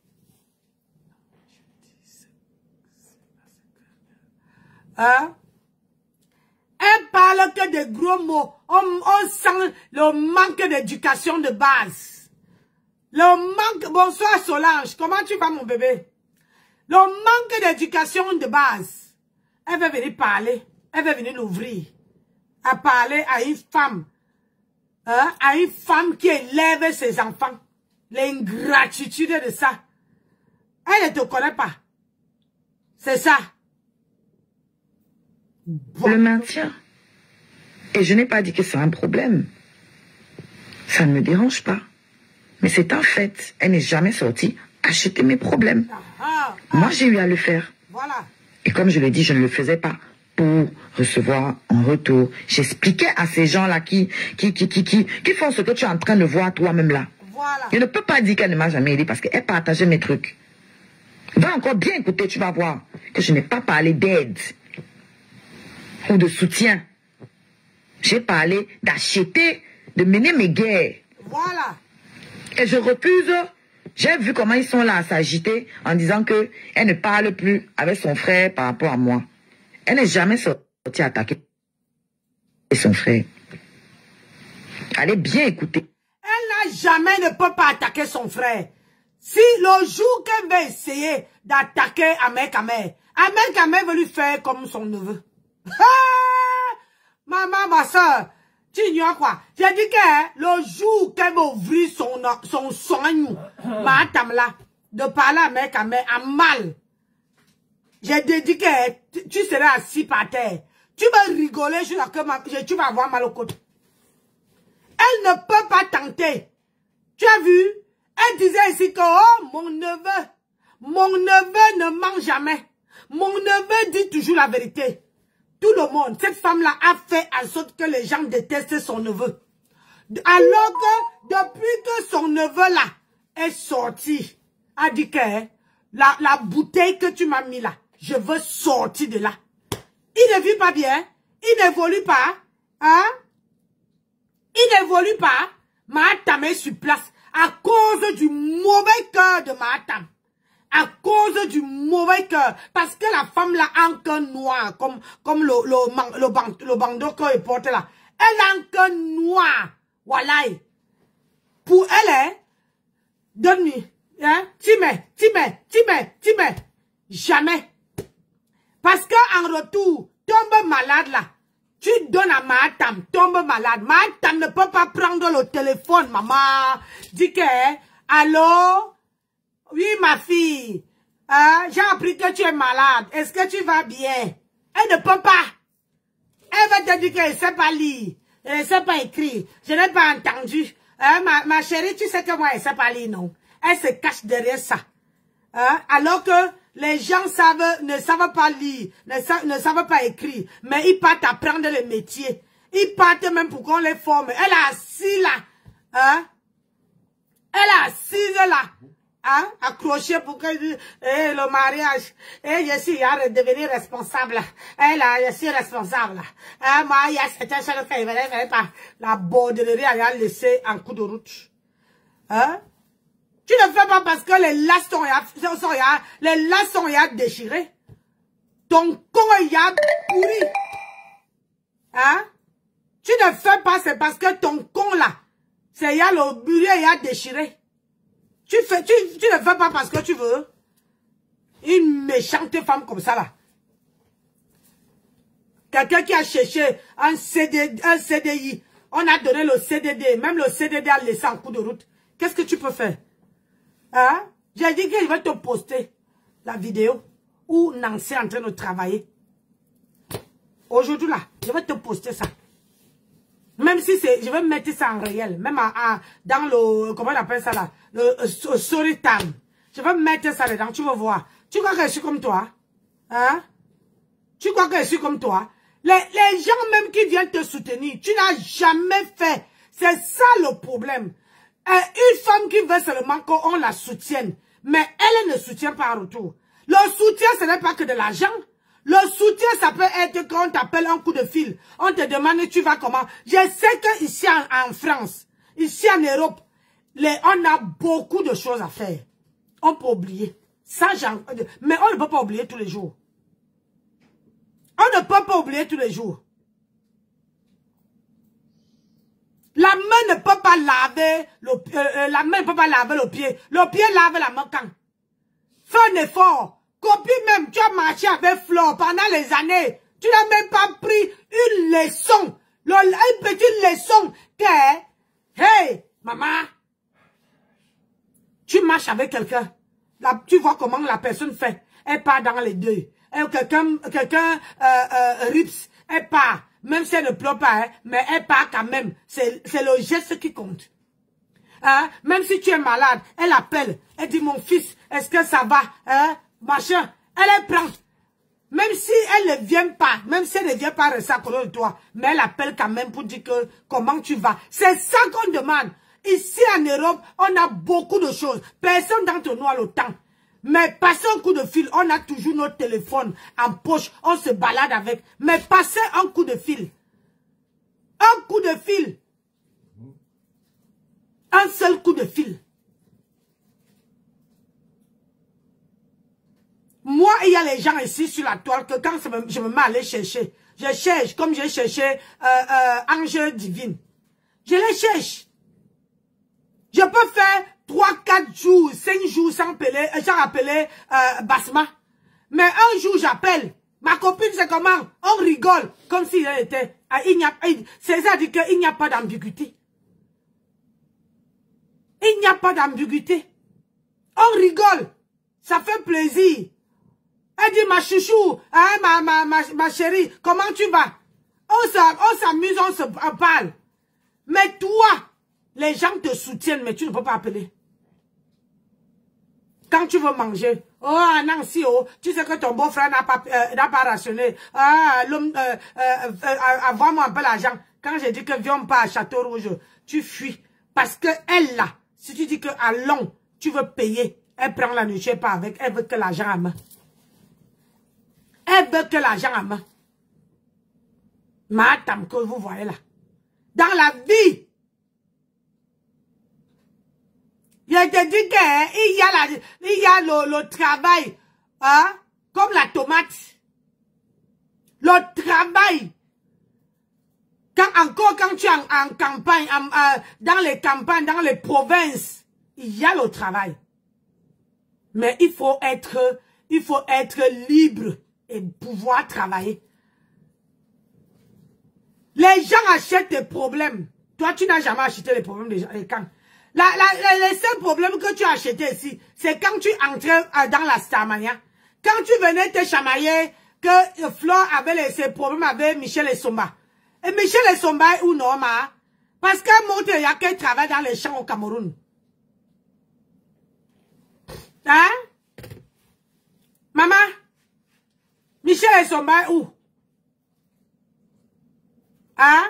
Elle parle que des gros mots. On sent le manque d'éducation de base. Le manque... Bonsoir Solange. Comment tu vas mon bébé? Le manque d'éducation de base. Elle veut venir parler. Elle veut venir l'ouvrir. À parler à une femme. Hein, à une femme qui élève ses enfants. L'ingratitude de ça. Elle ne te connaît pas. C'est ça. Je le maintiens. Et je n'ai pas dit que c'est un problème. Ça ne me dérange pas. Mais c'est un fait. Elle n'est jamais sortie acheter mes problèmes. Moi, j'ai eu à le faire. Voilà. Et comme je l'ai dit, je ne le faisais pas pour recevoir en retour. J'expliquais à ces gens-là qui font ce que tu es en train de voir toi-même là. Voilà. Je ne peux pas dire qu'elle ne m'a jamais aidé parce qu'elle partageait mes trucs. Va encore bien écouter, tu vas voir que je n'ai pas parlé d'aide ou de soutien. J'ai parlé d'acheter, de mener mes guerres. Voilà. Et je refuse. J'ai vu comment ils sont là à s'agiter en disant que elle ne parle plus avec son frère par rapport à moi. Elle n'est jamais sortie attaquer son frère. Allez bien écouter. Elle n'a jamais ne peut pas attaquer son frère. Si le jour qu'elle va essayer d'attaquer Ahmed Kamer veut lui faire comme son neveu. Maman, ma soeur, tu ignores quoi? J'ai dit que le jour qu'elle va ouvrir son soin, ma tame là, de parler à Ahmed Kamer à mal. J'ai dit que tu seras assis par terre. Tu vas rigoler jusqu'à que tu vas avoir mal au côté. Elle ne peut pas tenter. Tu as vu? Elle disait ici que, oh, mon neveu ne ment jamais. Mon neveu dit toujours la vérité. Tout le monde, cette femme-là a fait en sorte que les gens détestent son neveu. Alors que, depuis que son neveu-là est sorti, a dit que la bouteille que tu m'as mis là, je veux sortir de là. Il ne vit pas bien, il n'évolue pas, hein? Il n'évolue pas. Mahatam est sur place à cause du mauvais cœur de Mahatam. À cause du mauvais cœur. Parce que la femme là a un cœur noir, comme le bandeau qu'elle porte là. Elle a un cœur noir. Voilà. Pour elle, hein, donne-moi. Hein, tu mets. Jamais. Parce que en retour, tombe malade là. Tu donnes à Mahatam, tombe malade. Mahatam ne peut pas prendre le téléphone, maman. Dis que, allô? Oui, ma fille. J'ai appris que tu es malade. Est-ce que tu vas bien? Elle ne peut pas. Elle va te dire qu'elle ne sait pas lire. Elle ne sait pas écrire. Je n'ai pas entendu. Ma chérie, tu sais que moi, elle ne sait pas lire, non? Elle se cache derrière ça. Alors que les gens ne savent pas lire, ne savent pas écrire, mais ils partent apprendre le métier. Ils partent même pour qu'on les forme. Elle est assise là. Hein? Elle est assise là. Hein? Accrochée pour que le mariage. Et je suis à devenir responsable. Je suis responsable. Moi, il y a certaines choses que je ne vais pas. La borderie a laissé en coup de route. Hein? Tu ne fais pas parce que les lacs sont déchirés. Ton con est pourri. Hein? Tu ne fais pas, c'est parce que ton con là, c'est le bureau est déchiré. Tu ne fais pas parce que tu veux. Une méchante femme comme ça là. Quelqu'un qui a cherché un CDI. On a donné le CDD. Même le CDD a laissé en coup de route. Qu'est-ce que tu peux faire? Hein? J'ai dit que je vais te poster la vidéo où Nancy est en train de travailler. Aujourd'hui là, je vais te poster ça. Même si c'est, je vais mettre ça en réel. Même dans le, comment on appelle ça là? Le story time. Je vais mettre ça dedans, tu vas voir. Tu crois que je suis comme toi? Hein? Tu crois que je suis comme toi? Les gens même qui viennent te soutenir, tu n'as jamais fait. C'est ça le problème. Une femme qui veut seulement qu'on la soutienne, mais elle ne soutient pas en retour. Le soutien, ce n'est pas que de l'argent. Le soutien, ça peut être quand on t'appelle un coup de fil. On te demande tu vas comment. Je sais que ici en France, ici en Europe, on a beaucoup de choses à faire. On peut oublier. Ça, mais on ne peut pas oublier tous les jours. On ne peut pas oublier tous les jours. La main ne peut pas laver le pied. Le pied lave la main quand. Fais un effort Copie même, tu as marché avec Flore pendant les années. Tu n'as même pas pris une leçon. Une petite leçon que, hey, maman, tu marches avec quelqu'un. Tu vois comment la personne fait. Elle part dans les deux. Quelqu'un rips, elle part. Même si elle ne pleure pas, hein, mais elle part quand même. C'est le geste qui compte. Hein? Même si tu es malade, elle appelle. Elle dit, mon fils, est-ce que ça va? Hein? Machin. Elle prend. Même si elle ne vient pas, même si elle ne vient pas rester à côté de toi, mais elle appelle quand même pour dire que comment tu vas. C'est ça qu'on demande. Ici en Europe, on a beaucoup de choses. Personne d'entre nous a le temps. Mais passer un coup de fil, on a toujours notre téléphone en poche, on se balade avec. Mais passer un coup de fil. Un coup de fil. Un seul coup de fil. Moi, il y a les gens ici sur la toile que quand je me mets à aller chercher, je cherche comme j'ai cherché Ange Divine. Je les cherche. Je peux faire 3, 4 jours, 5 jours sans appeler Basma. Mais un jour, j'appelle. Ma copine, c'est comment? On rigole comme s'il était. César dit qu'il n'y a pas d'ambiguïté. Il n'y a pas d'ambiguïté. On rigole. Ça fait plaisir. Elle dit, ma chouchou, hein, ma chérie, comment tu vas? On s'amuse, on se parle. Mais toi, les gens te soutiennent, mais tu ne peux pas appeler. Quand tu veux manger, oh Nancy, oh, tu sais que ton beau-frère n'a pas rationné. Envoie-moi un peu l'argent. Quand j'ai dit que viens pas à Château Rouge, tu fuis. Parce que elle là, si tu dis que allons, tu veux payer, elle prend la nourriture pas avec, elle veut que l'argent à main. Elle veut que l'argent à main. Madame, que vous voyez là. Dans la vie, je te dis qu'il y a le travail, hein, comme la tomate. Le travail. Quand tu es en campagne, dans les campagnes, dans les provinces, il y a le travail. Mais il faut être libre et pouvoir travailler. Les gens achètent des problèmes. Toi, tu n'as jamais acheté les problèmes des gens. Les seuls problèmes que tu as achetés ici, c'est quand tu entrais dans la Starmania. Quand tu venais te chamailler, que Flore avait ses problèmes avec Michel Essomba. Et Michel Essomba est où non, ma? Parce qu'elle montre, il y a qu'elle travaille dans les champs au Cameroun. Hein? Maman? Michel Essomba est où? Hein?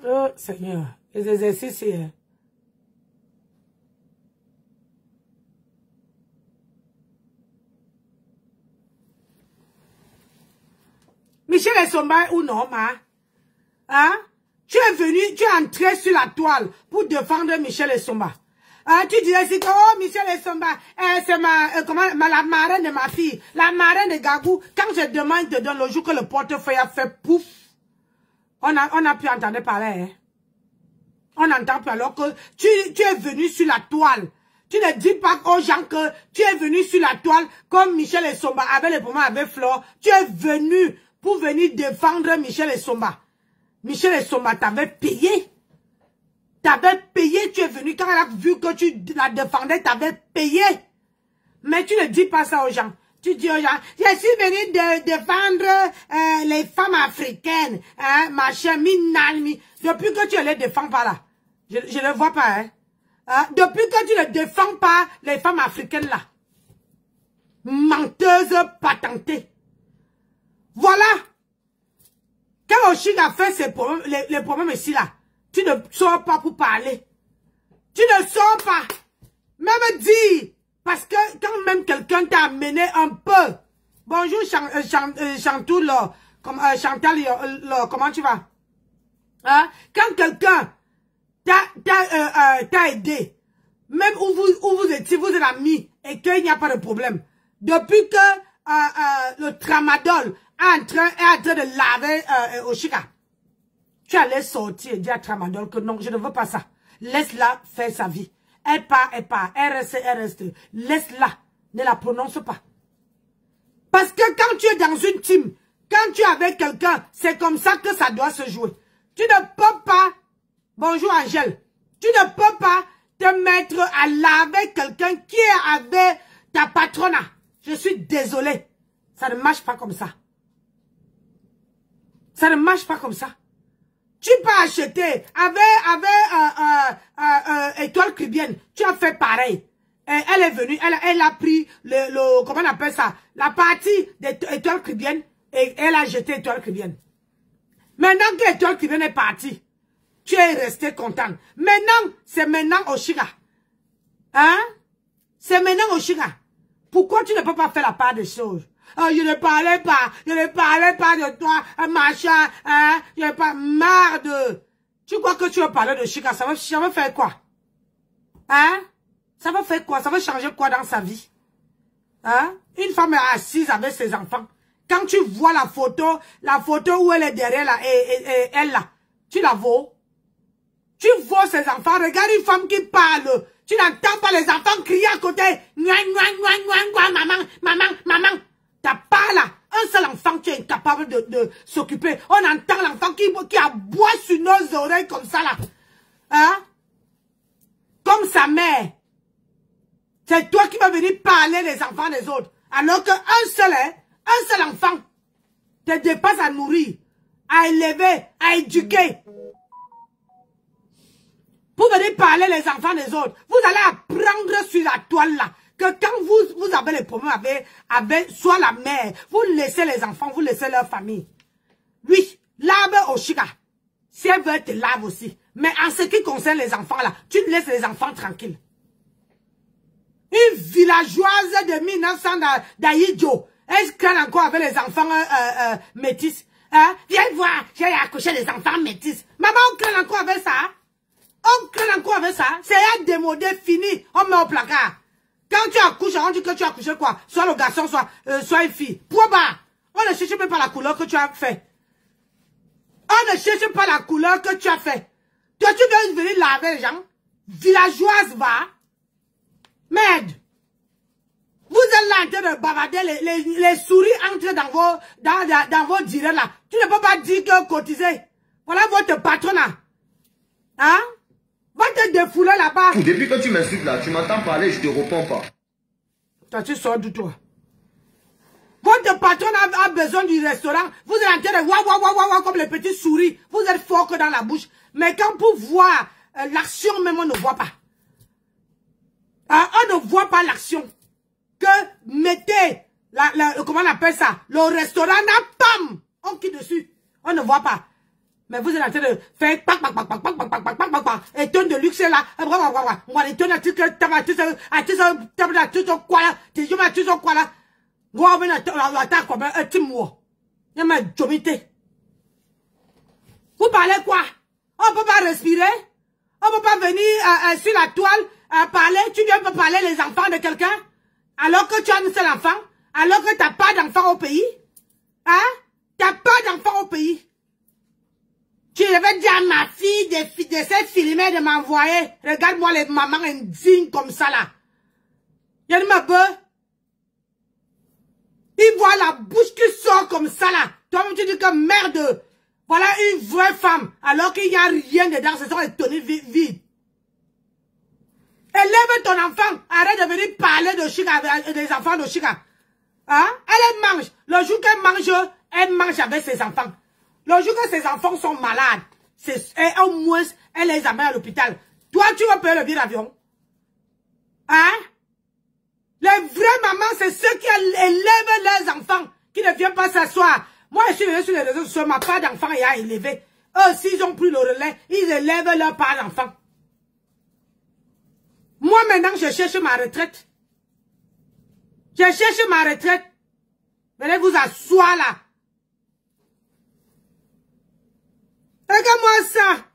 Oh, Seigneur, les exercices hier. Michel Essomba ou non, ma? Hein? Tu es entré sur la toile pour défendre Michel Essomba. Hein? Tu disais si que, oh, Michel Essomba, c'est la marraine de ma fille, la marraine de Gagou. Quand je demande, te donne le jour que le portefeuille a fait pouf. On a pu entendre parler, hein. On entend plus alors que tu es venu sur la toile. Tu ne dis pas aux gens que tu es venu sur la toile comme Michel Essomba avec les problèmes avec Flore. Tu es venu pour venir défendre Michel Essomba. Michel Essomba t'avait payé. T'avais payé, tu es venu quand elle a vu que tu la défendais, t'avais payé. Mais tu ne dis pas ça aux gens. Tu dis aux gens, je suis venu défendre les femmes africaines, hein, machin, minalmi. Depuis que tu les défends pas là, je ne vois pas, hein. Depuis que tu ne défends pas les femmes africaines là, menteuse patentée. Voilà. Quand Oshig a fait ses problèmes, les problèmes ici là, tu ne sors pas pour parler. Tu ne sors pas. Même dire. Parce que quand même quelqu'un t'a amené un peu. Bonjour Chantal, comment tu vas? Hein? Quand quelqu'un t'a aidé, même où vous étiez, vous êtes amis, et qu'il n'y a pas de problème. Depuis que le tramadol est en train de laver Oshika, tu allais sortir et dire à tramadol que non, je ne veux pas ça. Laisse-la faire sa vie. Elle part, elle part. Elle reste. Laisse-la. Ne la prononce pas. Parce que quand tu es dans une team, quand tu es avec quelqu'un, c'est comme ça que ça doit se jouer. Tu ne peux pas, bonjour Angèle, tu ne peux pas te mettre à laver quelqu'un qui est avec ta patronne. Je suis désolée. Ça ne marche pas comme ça. Ça ne marche pas comme ça. Tu peux acheter avec Étoile Caribbeenne. Tu as fait pareil. Elle est venue, elle a pris comment on appelle ça, la partie d'Étoile Caribbeenne et elle a jeté Étoile Caribbeenne. Maintenant que Étoile Caribbeenne est partie, tu es resté content. Maintenant, c'est maintenant Oshiga. Hein? C'est maintenant Oshiga. Pourquoi tu ne peux pas faire la part des choses? Oh, je ne parlais pas de toi, machin, hein? Je n'ai pas marre de... Tu crois que tu veux parler de Chica, ça va faire quoi? Hein? Ça va faire quoi? Ça va changer quoi dans sa vie? Hein? Une femme est assise avec ses enfants. Quand tu vois la photo où elle est derrière là, et elle là, tu la vois? Tu vois ses enfants, regarde une femme qui parle. Tu n'entends pas les enfants crier à côté. Maman. T'as pas là. Un seul enfant qui est incapable de s'occuper. On entend l'enfant qui aboie sur nos oreilles comme ça là. Hein? Comme sa mère. C'est toi qui vas venir parler des enfants des autres. Alors qu'un seul enfant te dépasse à nourrir, à élever, à éduquer. Pour venir parler les enfants des autres, vous allez apprendre sur la toile là. Que quand vous avez les problèmes avec soit la mère, vous laissez les enfants, vous laissez leur famille. Oui, lave au chica. Si elle veut te lave aussi. Mais en ce qui concerne les enfants là, tu laisses les enfants tranquilles. Une villageoise de 1900 d'Aïdjo, elle craint encore avec les enfants métis. Hein? Viens voir, j'ai accouché les enfants métis. Maman, on craint encore avec ça. On craint encore avec ça. C'est un démodé fini. On met au placard. Quand tu accouches, on dit que tu as accouché quoi? Soit le garçon, soit une fille. Pourquoi pas? On ne cherche même pas la couleur que tu as fait. On ne cherche pas la couleur que tu as fait. Toi, tu viens venir laver les gens. Villageoise va. Merde. Vous êtes là en train de bavarder, les souris entrent dans vos directs là. Tu ne peux pas dire que cotiser. Voilà votre patron là. Hein? Va te défouler là-bas. Depuis que tu m'insultes là, tu m'entends parler, je te réponds pas. Toi, tu sors de toi. Votre patron a besoin du restaurant. Vous êtes en train de waouh comme les petites souris. Vous êtes fort que dans la bouche. Mais quand pour voir l'action, même on ne voit pas. On ne voit pas l'action. Que mettez, comment on appelle ça? Le restaurant n'a pam. On quitte dessus. On ne voit pas. Mais vous êtes en train de faire et tonne de luxe là. Vous parlez quoi? On ne peut pas respirer? On ne peut pas venir sur la toile parler? Tu viens pas parler les enfants de quelqu'un? Alors que tu as un seul enfant? Alors que tu n'as pas d'enfant au pays? Hein? Tu n'as pas d'enfant au pays? Tu devais dire à ma fille de cette filmer de m'envoyer. Regarde-moi les mamans indignes comme ça là. Il y a ma beuh. Il voit la bouche qui sort comme ça là. Toi-même tu dis que merde. Voilà une vraie femme. Alors qu'il n'y a rien dedans. Ce sont les tonneaux vides. Élève ton enfant. Arrête de venir parler de Chica, des enfants de Chica. Hein? Elle mange. Le jour qu'elle mange avec ses enfants. Le jour que ses enfants sont malades, au moins, elle les amène à l'hôpital. Toi, tu vas payer le billet d'avion. Hein? Les vraies mamans, c'est ceux qui élèvent leurs enfants, qui ne viennent pas s'asseoir. Moi, je suis venu sur les réseaux sociaux, ma part d'enfant est à élever. Eux, s'ils ont pris le relais, ils élèvent leur part d'enfant. Moi, maintenant, je cherche ma retraite. Je cherche ma retraite. Venez vous asseoir là. Regarde-moi ça.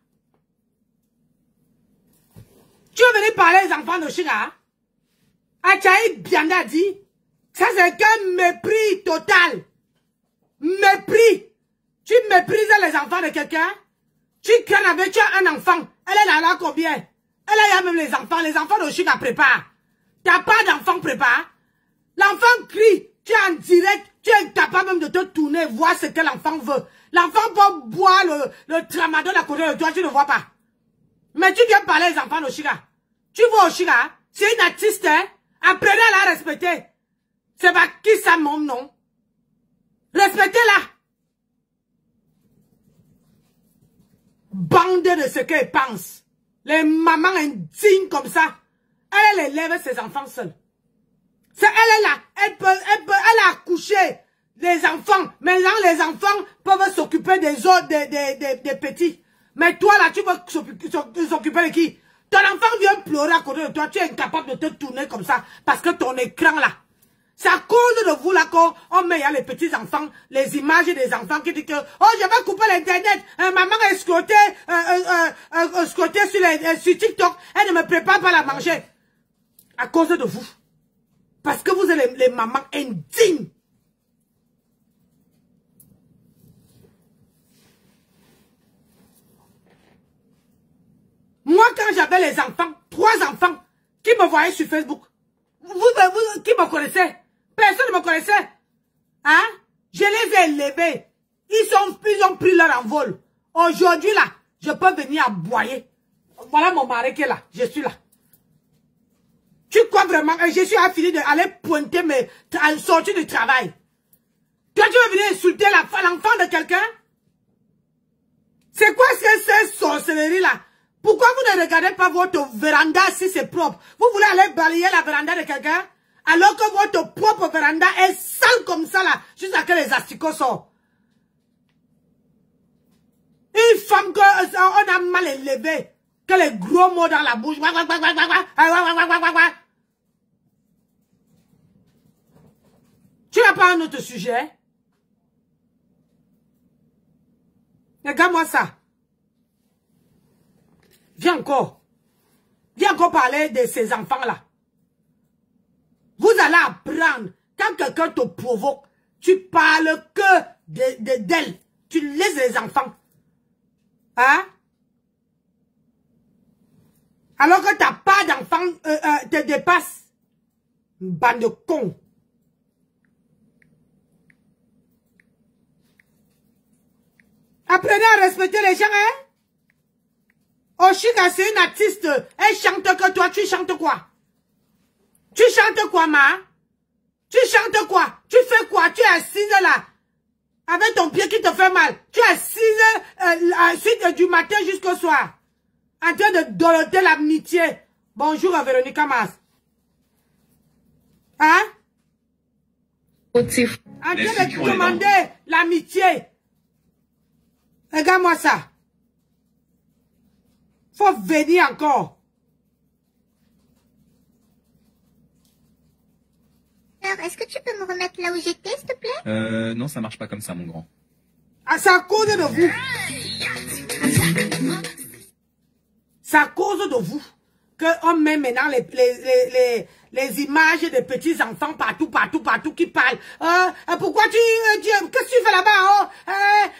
Tu veux venir parler des enfants de Chica? Achaï Bianda dit, ça c'est qu'un mépris total. Mépris. Tu méprises les enfants de quelqu'un? Tu crains avec tu as un enfant. Elle est là combien? Et là, il y a même les enfants. Les enfants d'Oshika préparent. T'as pas d'enfant prépare. L'enfant crie. Tu es en direct. Tu es capable même de te tourner, voir ce que l'enfant veut. L'enfant peut boire le tramadol à côté de toi, tu ne vois pas. Mais tu viens parler aux enfants d'Oshika. Tu vois Oshika, c'est une artiste, hein? Apprenez à la respecter. C'est pas qui ça, mon nom. Respectez-la. Bande de ce qu'elle pense. Les mamans indignes comme ça. Elle élève ses enfants seuls. C'est elle est là. Elle a accouché les enfants. Maintenant, les enfants peuvent s'occuper des autres, des petits. Mais toi, là, tu veux s'occuper de qui? Ton enfant vient pleurer à côté de toi. Tu es incapable de te tourner comme ça. Parce que ton écran, là. C'est à cause de vous, là, qu'on met les petits enfants, les images des enfants qui disent que, oh, je vais couper l'internet. Maman est escrotée sur TikTok. Elle ne me prépare pas à manger. À cause de vous. Parce que vous êtes les mamans indignes. Moi, quand j'avais les enfants, 3 enfants, qui me voyaient sur Facebook, vous qui me connaissez? Personne ne me connaissait. Hein? Je les ai élevés. Ils ont pris leur envol. Aujourd'hui, là, je peux venir aboyer. Voilà mon mari qui est là. Je suis là. Tu crois vraiment que je suis fini d'aller pointer mes sorties du travail? Toi, tu veux venir insulter l'enfant de quelqu'un? C'est quoi cette sorcellerie-là? Pourquoi vous ne regardez pas votre véranda si c'est propre? Vous voulez aller balayer la véranda de quelqu'un? Alors que votre propre véranda est sale comme ça là, jusqu'à ce que les asticots sortent. Une femme qu'on a mal élevée, que les gros mots dans la bouche. Tu n'as pas un autre sujet? Regarde-moi ça. Viens encore parler de ces enfants-là. Vous allez apprendre, quand quelqu'un te provoque, tu parles que d'elle. Tu laisses les enfants. Hein? Alors que t'as pas d'enfants, te dépasse. Bande de cons. Apprenez à respecter les gens, hein? Oshika, c'est une artiste. Elle chante que toi, tu chantes quoi? Tu chantes quoi, ma? Tu chantes quoi? Tu fais quoi? Tu es assise là. Avec ton pied qui te fait mal. Tu es assise du matin jusqu'au soir. En train de doloter l'amitié. Bonjour à Véronica Mas. Hein? En train de demander l'amitié. Regarde-moi ça. Faut venir encore. Alors, est-ce que tu peux me remettre là où j'étais, s'il te plaît? Non, ça marche pas comme ça, mon grand. Ah, c'est à cause de vous. C'est à cause de vous qu'on met maintenant les images des petits enfants partout qui parlent. Pourquoi qu'est-ce que tu fais là-bas?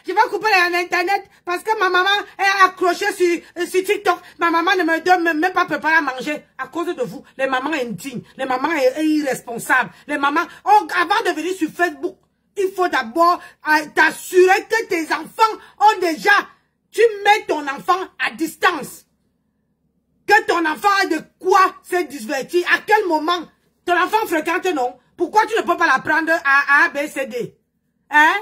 Je vais couper l'internet parce que ma maman est accrochée sur TikTok. Ma maman ne me donne même pas préparer à manger à cause de vous. Les mamans indignes, les mamans irresponsables, les mamans. Avant de venir sur Facebook, il faut d'abord t'assurer que tes enfants ont déjà. Tu mets ton enfant à distance. Que ton enfant a de quoi se divertir. À quel moment ton enfant fréquente, non? Pourquoi tu ne peux pas l'apprendre à A, B, C, D? Hein?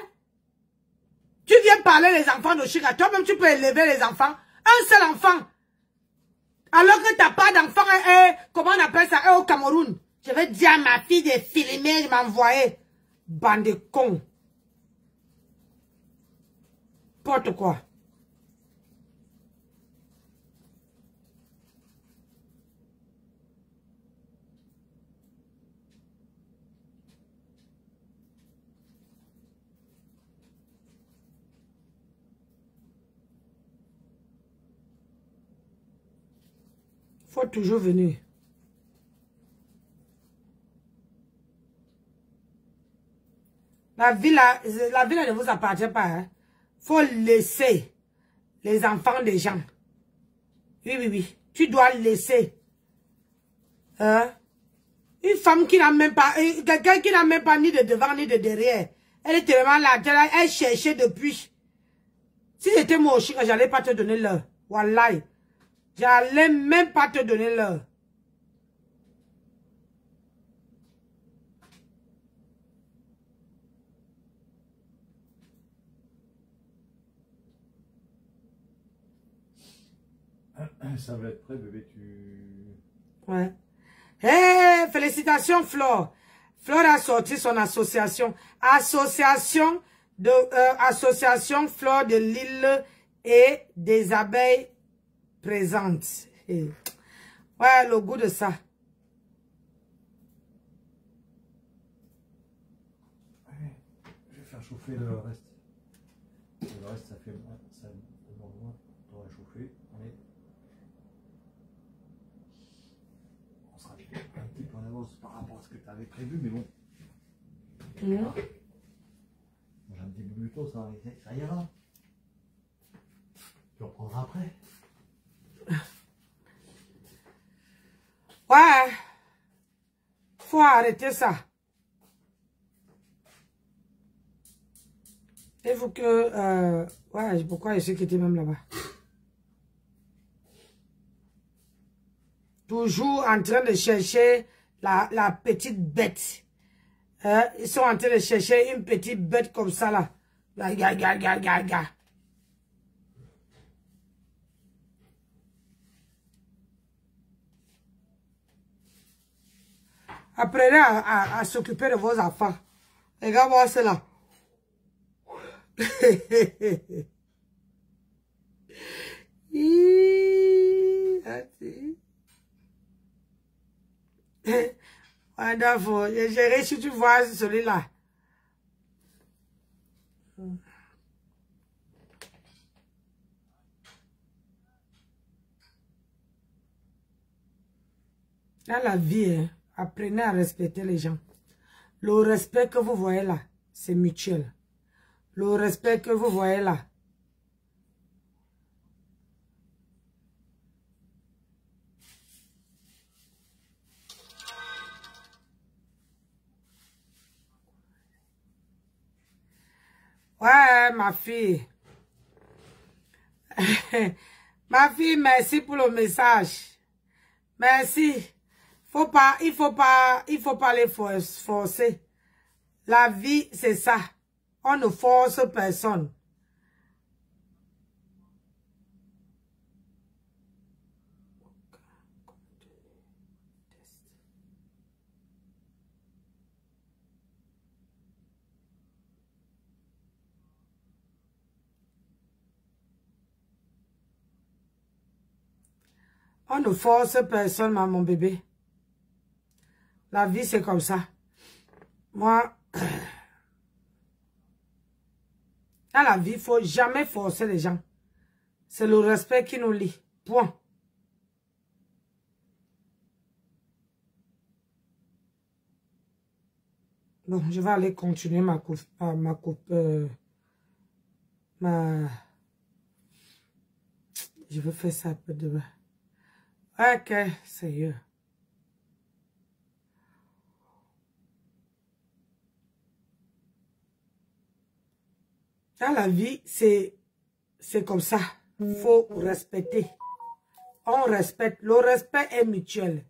Tu viens parler les enfants d'Oshika. Toi-même, tu peux élever les enfants. Un seul enfant. Alors que tu n'as pas d'enfant, comment on appelle ça, au Cameroun. Je vais dire à ma fille de filmer, de m'envoyer. Bande de cons. N'importe quoi. Faut toujours venir. La ville ne vous appartient pas. Hein. Faut laisser les enfants des gens. Oui. tu dois laisser. Hein? Une femme qui n'a même pas, quelqu'un qui n'a même pas ni de devant ni de derrière. Elle est tellement là, elle cherchait depuis. Si c'était moi aussi, j'allais pas te donner l'heure. Wallahi. J'allais même pas te donner l'heure. Ça va être prêt, bébé, Ouais. Hey, félicitations, Flore. Flore a sorti son association. Association Flore de l'île et des abeilles présentes. Hey. Ouais, le goût de ça. Ouais, je vais faire chauffer le reste. Le reste, ça fait moins. Ça demande moins pour réchauffer. Allez. On sera un petit peu en avance par rapport à ce que tu avais prévu, mais bon. Voilà. J'ai un petit peu plus tôt, ça ira. Tu reprendras après. Ouais. Faut arrêter ça. Il faut que... ouais, pourquoi je sais qu'il était même là-bas. Toujours en train de chercher la petite bête. Ils sont en train de chercher une petite bête comme ça là. Ga. Apprenez à s'occuper de vos enfants. Regarde-moi cela. Wonderful. J'ai réussi, tu vois celui-là. Dans la vie, hein, apprenez à respecter les gens. Le respect que vous voyez là, c'est mutuel. Le respect que vous voyez là. Ouais, ma fille. Ma fille, merci pour le message. Merci. Il faut pas les forcer. La vie, c'est ça. On ne force personne. On ne force personne, mon bébé. La vie, c'est comme ça. Moi, dans la vie, il ne faut jamais forcer les gens. C'est le respect qui nous lie. Point. Bon, je vais aller continuer je vais faire ça un peu demain. Ok, sérieux. Dans la vie, c'est comme ça. Il faut respecter. On respecte. Le respect est mutuel.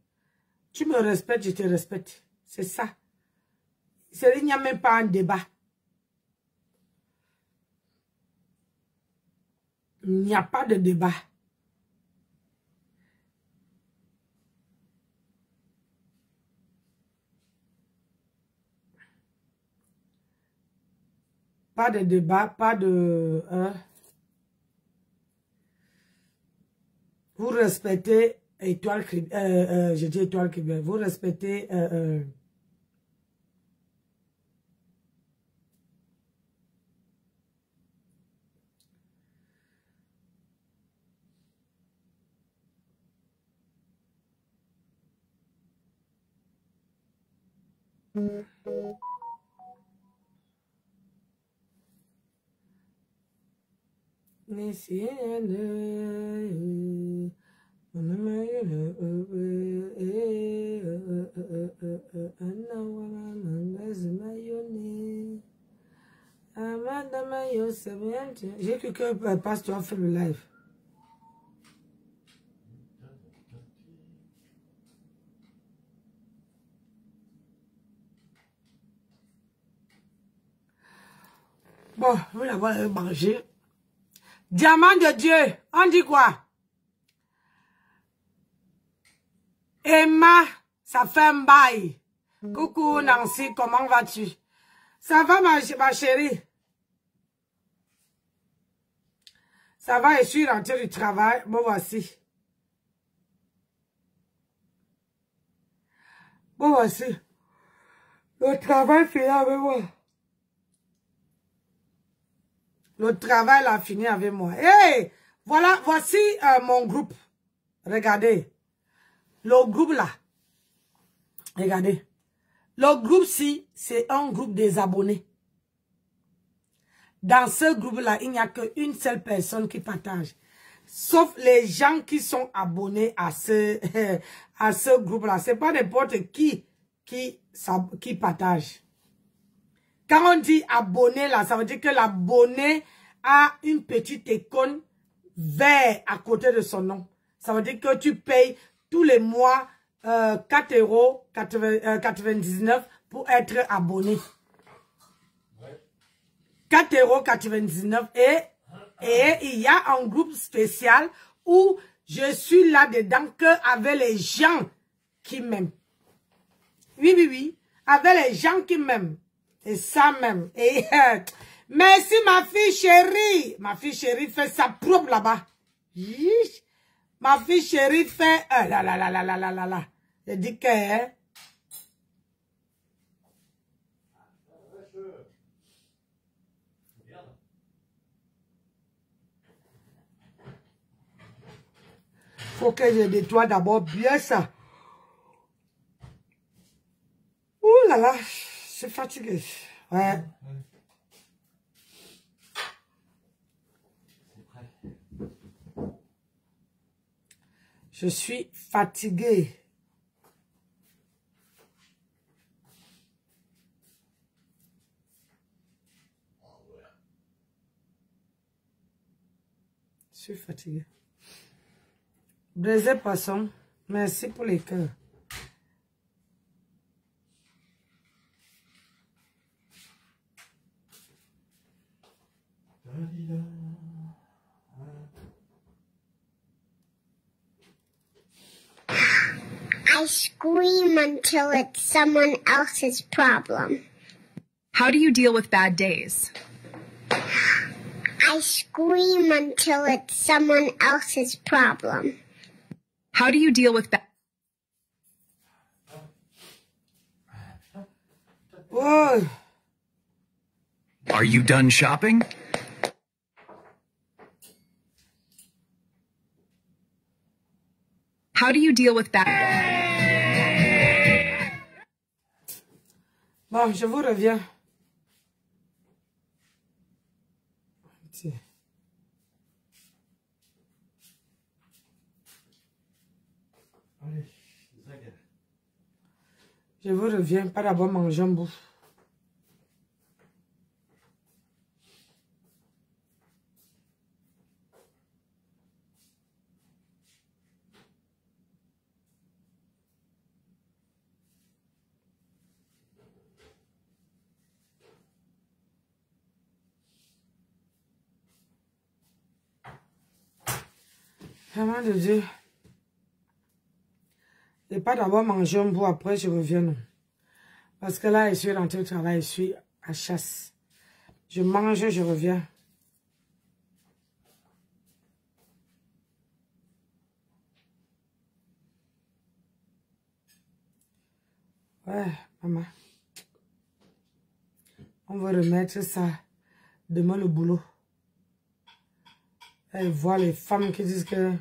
Tu me respectes, je te respecte. C'est ça. Il n'y a même pas un débat. Il n'y a pas de débat. Pas de débat, pas de... vous respectez étoile, je dis étoile Québec, vous respectez... J'ai cru que Pasteur fait le live. Bon, je vais l'avoir mangé. Diamant de Dieu, on dit quoi? Emma, ça fait un bail. Coucou Nancy, comment vas-tu? Ça va ma chérie? Ça va, je suis rentrée du travail. Bon, voici. Bon, voici. Le travail fini avec moi. Le travail a fini avec moi. Hey! Voilà, voici mon groupe. Regardez. Le groupe là. Regardez. Le groupe-ci, c'est un groupe des abonnés. Dans ce groupe-là, il n'y a qu'une seule personne qui partage. Sauf les gens qui sont abonnés à ce groupe-là. C'est pas n'importe qui partage. Quand on dit abonné là, ça veut dire que l'abonné a une petite icône vert à côté de son nom. Ça veut dire que tu payes tous les mois 4,99 € pour être abonné. 4,99 € et il y a un groupe spécial où je suis là-dedans avec les gens qui m'aiment. Oui, oui, oui. Avec les gens qui m'aiment. Et ça même. Et merci ma fille chérie. Ma fille chérie fait sa propre là-bas. Ma fille chérie fait... là. Je dis que... Hein, faut que je nettoie d'abord bien ça. Ouh là là, je suis fatiguée. Ouais. Je suis fatiguée. Je suis fatiguée. Brisé poisson, merci pour les cœurs. I scream until it's someone else's problem. How do you deal with bad days? I scream until it's someone else's problem. How do you deal with bad... Oh. Are you done shopping? How do you deal with bad... Bon, je vous reviens. Je vous reviens, pas d'abord manger un bout. Vraiment de Dieu. Et pas d'abord manger un bout, après je reviens. Non. Parce que là, je suis rentrée au travail, je suis à chasse. Je mange, je reviens. Ouais, maman. On va remettre ça demain le boulot. Et voir les femmes qui disent que...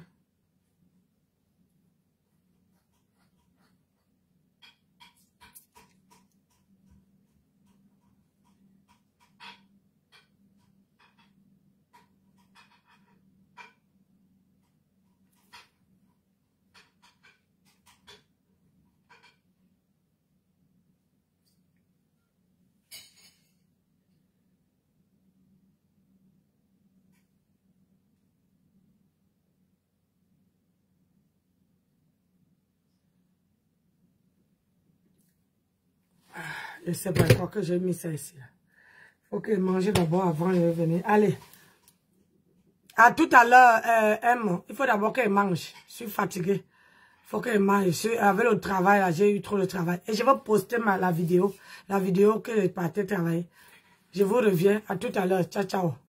Je sais pas quoi que j'ai mis ça ici. Faut que manger d'abord avant de venir. Allez. À tout à l'heure, M. Il faut d'abord qu'elle mange. Je suis fatiguée. Il faut qu'elle mange. Avec le travail, là, j'ai eu trop de travail. Et je vais poster la vidéo. La vidéo que je partais travailler. Je vous reviens. À tout à l'heure. Ciao, ciao.